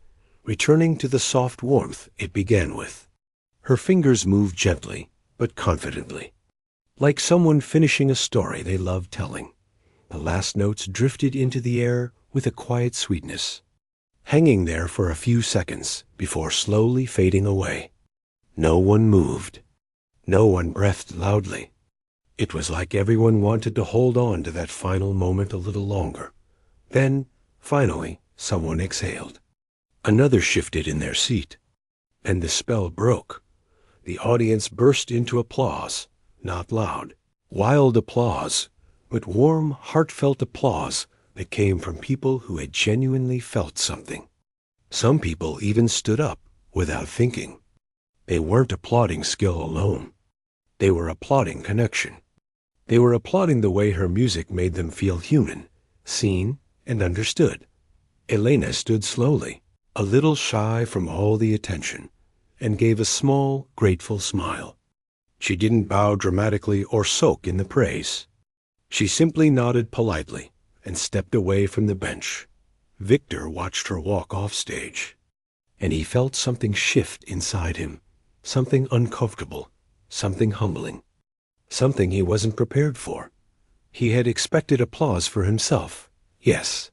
returning to the soft warmth it began with. Her fingers moved gently, but confidently, like someone finishing a story they loved telling. The last notes drifted into the air with a quiet sweetness, hanging there for a few seconds before slowly fading away. No one moved. No one breathed loudly. It was like everyone wanted to hold on to that final moment a little longer. Then, finally, someone exhaled. Another shifted in their seat, and the spell broke. The audience burst into applause, not loud, wild applause, but warm, heartfelt applause that came from people who had genuinely felt something. Some people even stood up without thinking. They weren't applauding skill alone. They were applauding connection. They were applauding the way her music made them feel human, seen, and understood. Elena stood slowly, a little shy from all the attention, and gave a small, grateful smile. She didn't bow dramatically or soak in the praise. She simply nodded politely and stepped away from the bench. Victor watched her walk off stage, and he felt something shift inside him, something uncomfortable, something humbling, something he wasn't prepared for. He had expected applause for himself, yes,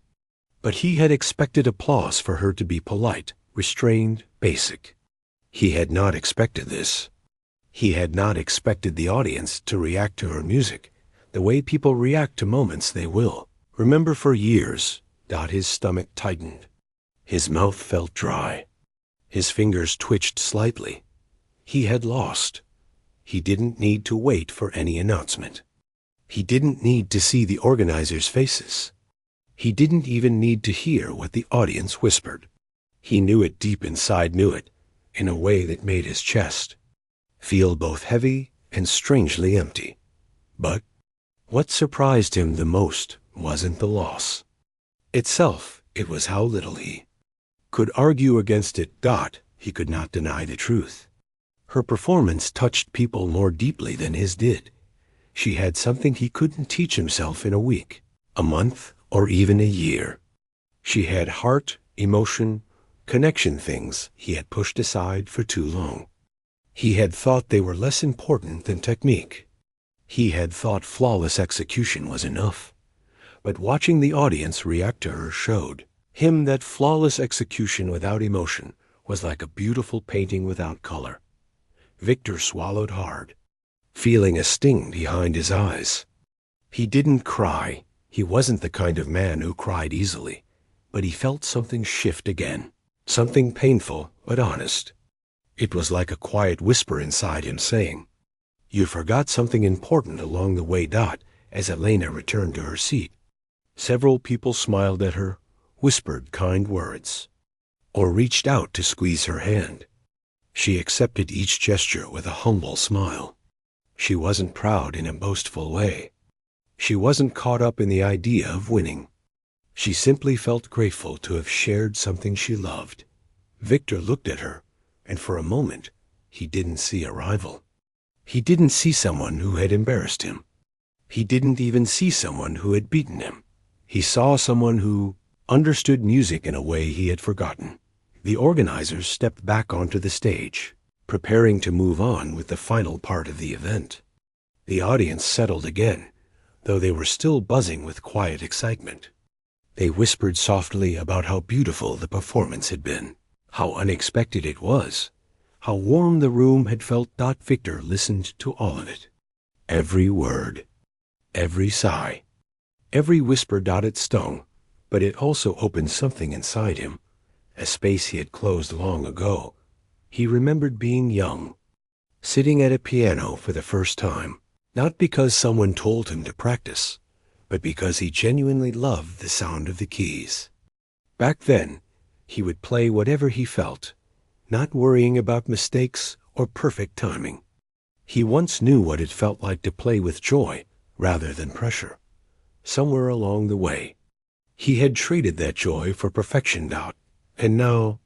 but he had expected applause for her to be polite, restrained, basic. He had not expected this. He had not expected the audience to react to her music the way people react to moments they will remember for years. His stomach tightened. His mouth felt dry. His fingers twitched slightly. He had lost. He didn't need to wait for any announcement. He didn't need to see the organizers' faces. He didn't even need to hear what the audience whispered. He knew it deep inside, knew it, in a way that made his chest feel both heavy and strangely empty. But what surprised him the most wasn't the loss itself, it was how little he could argue against it. He could not deny the truth. Her performance touched people more deeply than his did. She had something he couldn't teach himself in a week, a month, or even a year. She had heart, emotion, connection, things he had pushed aside for too long. He had thought they were less important than technique. He had thought flawless execution was enough. But watching the audience react to her showed him that flawless execution without emotion was like a beautiful painting without color. Victor swallowed hard, feeling a sting behind his eyes. He didn't cry. He wasn't the kind of man who cried easily. But he felt something shift again, something painful but honest. It was like a quiet whisper inside him saying, "You forgot something important along the way." As Elena returned to her seat, several people smiled at her, whispered kind words, or reached out to squeeze her hand. She accepted each gesture with a humble smile. She wasn't proud in a boastful way. She wasn't caught up in the idea of winning. She simply felt grateful to have shared something she loved. Victor looked at her, and for a moment, he didn't see a rival. He didn't see someone who had embarrassed him. He didn't even see someone who had beaten him. He saw someone who understood music in a way he had forgotten. The organizers stepped back onto the stage, preparing to move on with the final part of the event. The audience settled again, though they were still buzzing with quiet excitement. They whispered softly about how beautiful the performance had been, how unexpected it was, how warm the room had felt. Victor listened to all of it. Every word, every sigh, every whisper. It stung, but it also opened something inside him, a space he had closed long ago. He remembered being young, sitting at a piano for the first time, not because someone told him to practice, but because he genuinely loved the sound of the keys. Back then, he would play whatever he felt, not worrying about mistakes or perfect timing. He once knew what it felt like to play with joy rather than pressure. Somewhere along the way, he had traded that joy for perfection. And now,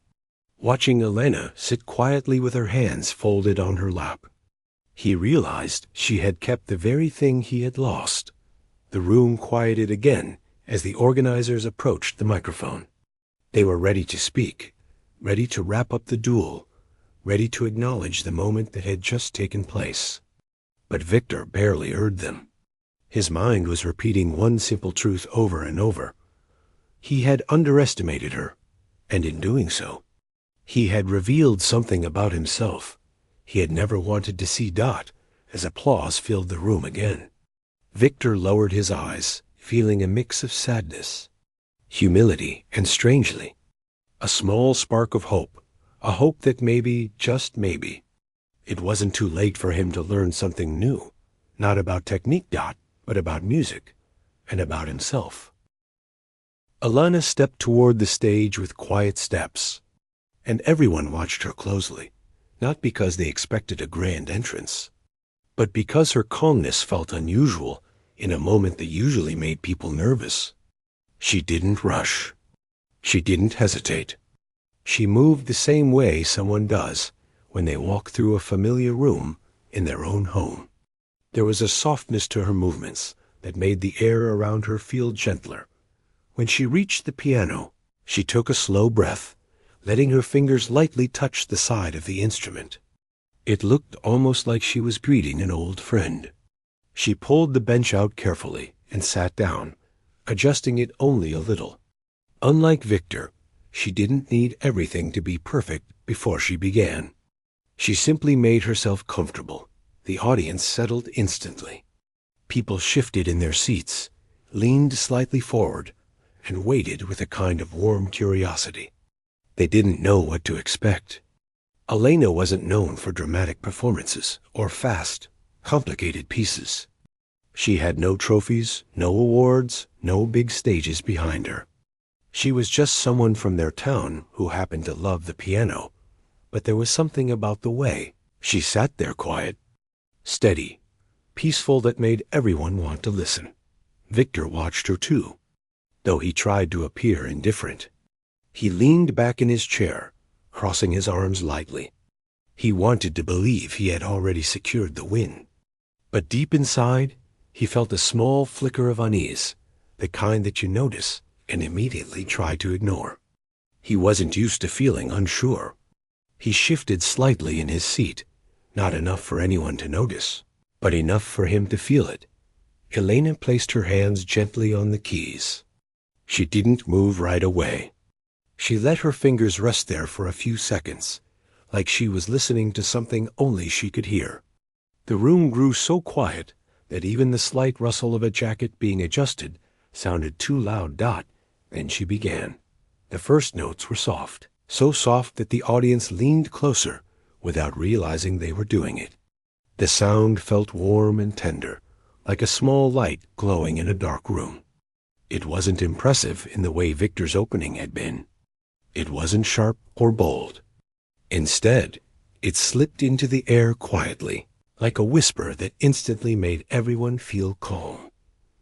watching Elena sit quietly with her hands folded on her lap, he realized she had kept the very thing he had lost. The room quieted again as the organizers approached the microphone. They were ready to speak, ready to wrap up the duel, ready to acknowledge the moment that had just taken place. But Victor barely heard them. His mind was repeating one simple truth over and over. He had underestimated her, and in doing so, he had revealed something about himself he had never wanted to see. As applause filled the room again, Victor lowered his eyes, feeling a mix of sadness, humility, and strangely, A small spark of hope, a hope that maybe, just maybe, it wasn't too late for him to learn something new, not about technique, but about music, and about himself. Alana stepped toward the stage with quiet steps, and everyone watched her closely, not because they expected a grand entrance, but because her calmness felt unusual in a moment that usually made people nervous. She didn't rush. She didn't hesitate. She moved the same way someone does when they walk through a familiar room in their own home. There was a softness to her movements that made the air around her feel gentler. When she reached the piano, she took a slow breath, letting her fingers lightly touch the side of the instrument. It looked almost like she was greeting an old friend. She pulled the bench out carefully and sat down, adjusting it only a little. Unlike Victor, she didn't need everything to be perfect before she began. She simply made herself comfortable. The audience settled instantly. People shifted in their seats, leaned slightly forward, and waited with a kind of warm curiosity. They didn't know what to expect. Elena wasn't known for dramatic performances or fast, complicated pieces. She had no trophies, no awards, no big stages behind her. She was just someone from their town who happened to love the piano, but there was something about the way she sat there, quiet, steady, peaceful, that made everyone want to listen. Victor watched her too, though he tried to appear indifferent. He leaned back in his chair, crossing his arms lightly. He wanted to believe he had already secured the win. But deep inside, he felt a small flicker of unease, the kind that you notice and immediately try to ignore. He wasn't used to feeling unsure. He shifted slightly in his seat, not enough for anyone to notice, but enough for him to feel it. Elena placed her hands gently on the keys. She didn't move right away. She let her fingers rest there for a few seconds, like she was listening to something only she could hear. The room grew so quiet that even the slight rustle of a jacket being adjusted sounded too loud. Then she began. The first notes were soft, so soft that the audience leaned closer without realizing they were doing it. The sound felt warm and tender, like a small light glowing in a dark room. It wasn't impressive in the way Victor's opening had been. It wasn't sharp or bold. Instead, it slipped into the air quietly, like a whisper that instantly made everyone feel calm.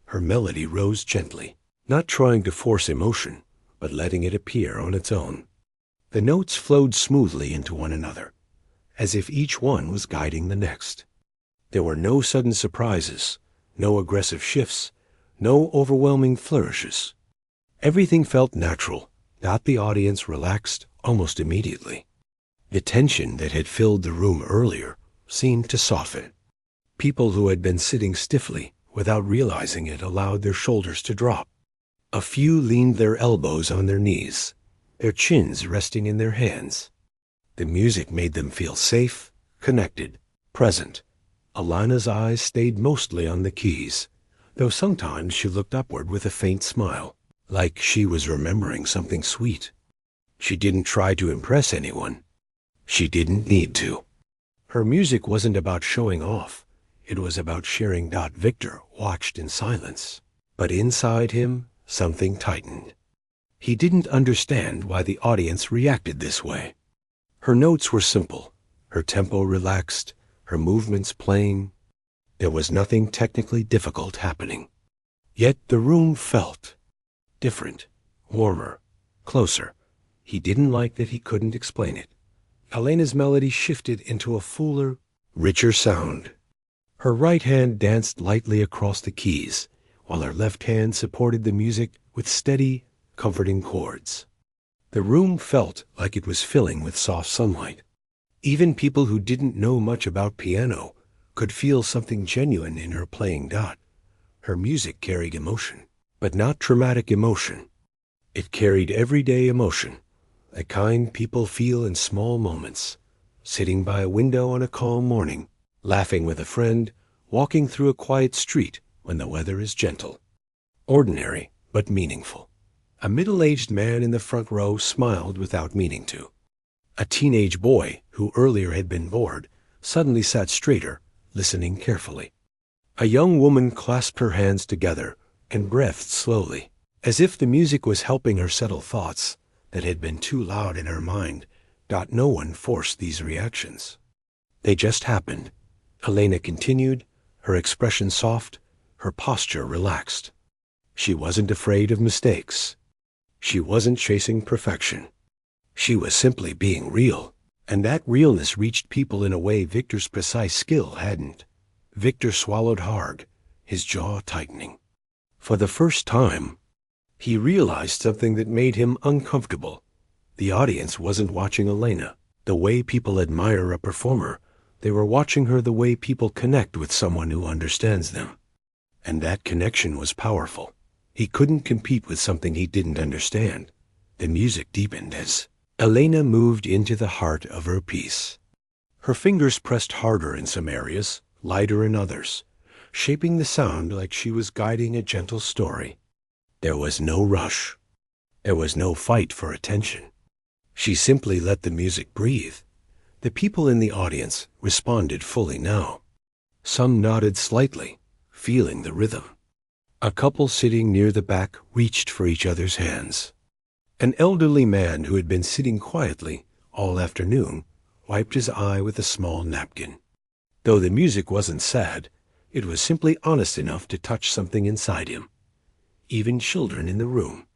Her melody rose gently, not trying to force emotion, but letting it appear on its own. The notes flowed smoothly into one another, as if each one was guiding the next. There were no sudden surprises, no aggressive shifts, no overwhelming flourishes. Everything felt natural. The audience relaxed almost immediately. The tension that had filled the room earlier seemed to soften. People who had been sitting stiffly without realizing it allowed their shoulders to drop. A few leaned their elbows on their knees, their chins resting in their hands. The music made them feel safe, connected, present. Alana's eyes stayed mostly on the keys, though sometimes she looked upward with a faint smile, like she was remembering something sweet. She didn't try to impress anyone. She didn't need to. Her music wasn't about showing off. It was about sharing. Victor watched in silence, but inside him, something tightened. He didn't understand why the audience reacted this way. Her notes were simple, her tempo relaxed, her movements plain. There was nothing technically difficult happening. Yet the room felt different, warmer, closer. He didn't like that he couldn't explain it. Elena's melody shifted into a fuller, richer sound. Her right hand danced lightly across the keys, while her left hand supported the music with steady, comforting chords. The room felt like it was filling with soft sunlight. Even people who didn't know much about piano could feel something genuine in her playing. Her music carried emotion, but not dramatic emotion. It carried everyday emotion, the kind people feel in small moments, sitting by a window on a calm morning, laughing with a friend, walking through a quiet street when the weather is gentle. Ordinary, but meaningful. A middle-aged man in the front row smiled without meaning to. A teenage boy, who earlier had been bored, suddenly sat straighter, listening carefully. A young woman clasped her hands together and breathed slowly, as if the music was helping her settle thoughts that had been too loud in her mind. No one forced these reactions. They just happened. Elena continued, her expression soft, her posture relaxed. She wasn't afraid of mistakes. She wasn't chasing perfection. She was simply being real, and that realness reached people in a way Victor's precise skill hadn't. Victor swallowed hard, his jaw tightening. For the first time, he realized something that made him uncomfortable. The audience wasn't watching Elena the way people admire a performer. They were watching her the way people connect with someone who understands them. And that connection was powerful. He couldn't compete with something he didn't understand. The music deepened as Elena moved into the heart of her piece. Her fingers pressed harder in some areas, lighter in others, shaping the sound like she was guiding a gentle story. There was no rush. There was no fight for attention. She simply let the music breathe. The people in the audience responded fully now. Some nodded slightly, feeling the rhythm. A couple sitting near the back reached for each other's hands. An elderly man who had been sitting quietly all afternoon wiped his eye with a small napkin. Though the music wasn't sad, it was simply honest enough to touch something inside him. Even children in the room,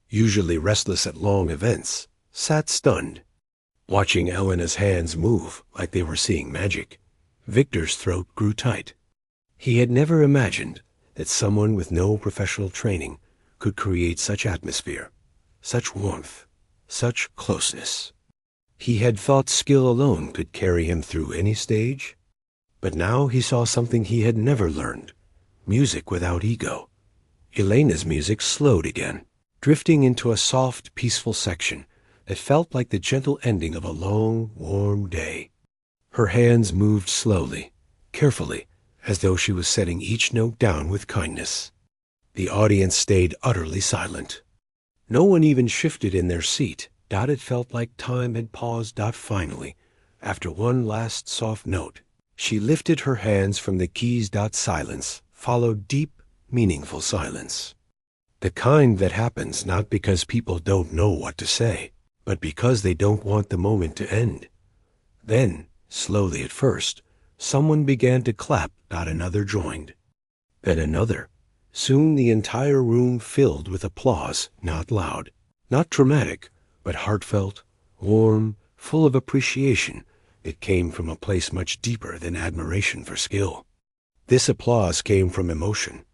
usually restless at long events, sat stunned, watching Elena's hands move like they were seeing magic. Victor's throat grew tight. He had never imagined that someone with no professional training could create such atmosphere, such warmth, such closeness. He had thought skill alone could carry him through any stage, but now he saw something he had never learned: music without ego. Elena's music slowed again, drifting into a soft, peaceful section that felt like the gentle ending of a long, warm day. Her hands moved slowly, carefully, as though she was setting each note down with kindness. The audience stayed utterly silent. No one even shifted in their seat. It felt like time had paused. Finally, after one last soft note, she lifted her hands from the keys. Silence followed, deep, meaningful silence. The kind that happens not because people don't know what to say, but because they don't want the moment to end. Then, slowly at first, someone began to clap. Another joined. Then another. Soon the entire room filled with applause, not loud, not dramatic, but heartfelt, warm, full of appreciation. It came from a place much deeper than admiration for skill. This applause came from emotion.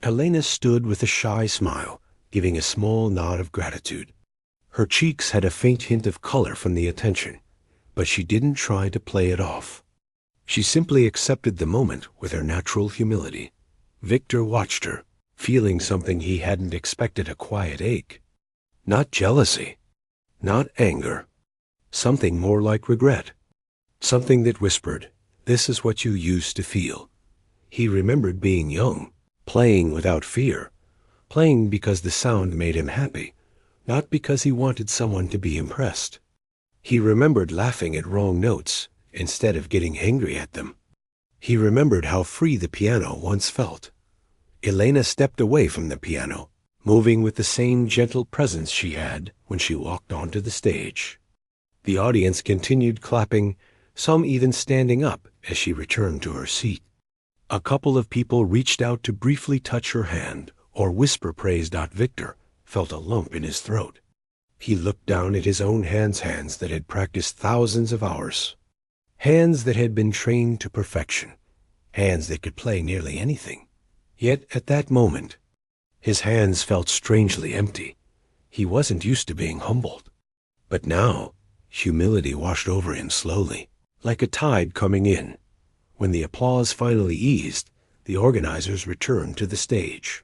Elena stood with a shy smile, giving a small nod of gratitude. Her cheeks had a faint hint of color from the attention, but she didn't try to play it off. She simply accepted the moment with her natural humility. Victor watched her, feeling something he hadn't expected: a quiet ache. Not jealousy, not anger. Something more like regret. Something that whispered, "This is what you used to feel." He remembered being young, playing without fear, playing because the sound made him happy, not because he wanted someone to be impressed. He remembered laughing at wrong notes instead of getting angry at them. He remembered how free the piano once felt. Elena stepped away from the piano, moving with the same gentle presence she had when she walked onto the stage. The audience continued clapping, some even standing up as she returned to her seat. A couple of people reached out to briefly touch her hand or whisper praise. Victor felt a lump in his throat. He looked down at his own hands that had practiced thousands of hours. Hands that had been trained to perfection. Hands that could play nearly anything. Yet at that moment, his hands felt strangely empty. He wasn't used to being humbled. But now, humility washed over him slowly, like a tide coming in. When the applause finally eased, the organizers returned to the stage.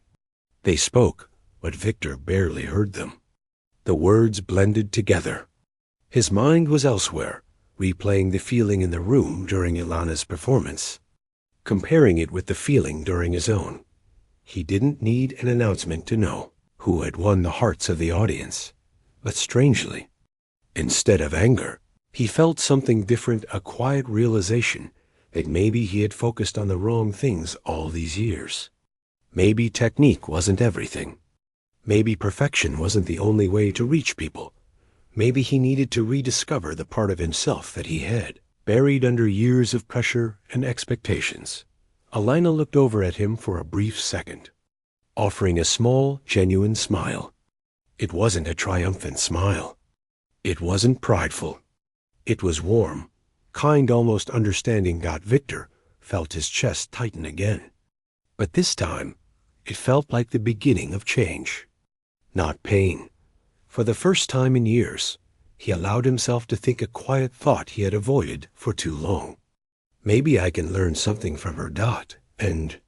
They spoke, but Victor barely heard them. The words blended together. His mind was elsewhere, replaying the feeling in the room during Elena's performance, comparing it with the feeling during his own. He didn't need an announcement to know who had won the hearts of the audience. But strangely, instead of anger, he felt something different, a quiet realization that maybe he had focused on the wrong things all these years. Maybe technique wasn't everything. Maybe perfection wasn't the only way to reach people. Maybe he needed to rediscover the part of himself that he had, buried under years of pressure and expectations. Alina looked over at him for a brief second, offering a small, genuine smile. It wasn't a triumphant smile. It wasn't prideful. It was warm, kind, almost understanding. Victor felt his chest tighten again. But this time, it felt like the beginning of change, not pain. For the first time in years, he allowed himself to think a quiet thought he had avoided for too long. Maybe I can learn something from her. And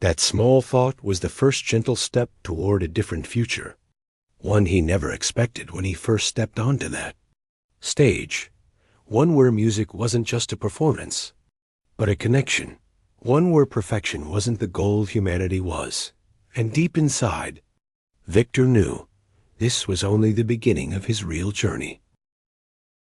that small thought was the first gentle step toward a different future, one he never expected when he first stepped onto that stage, one where music wasn't just a performance, but a connection, one where perfection wasn't the goal humanity was. And deep inside, Victor knew this was only the beginning of his real journey.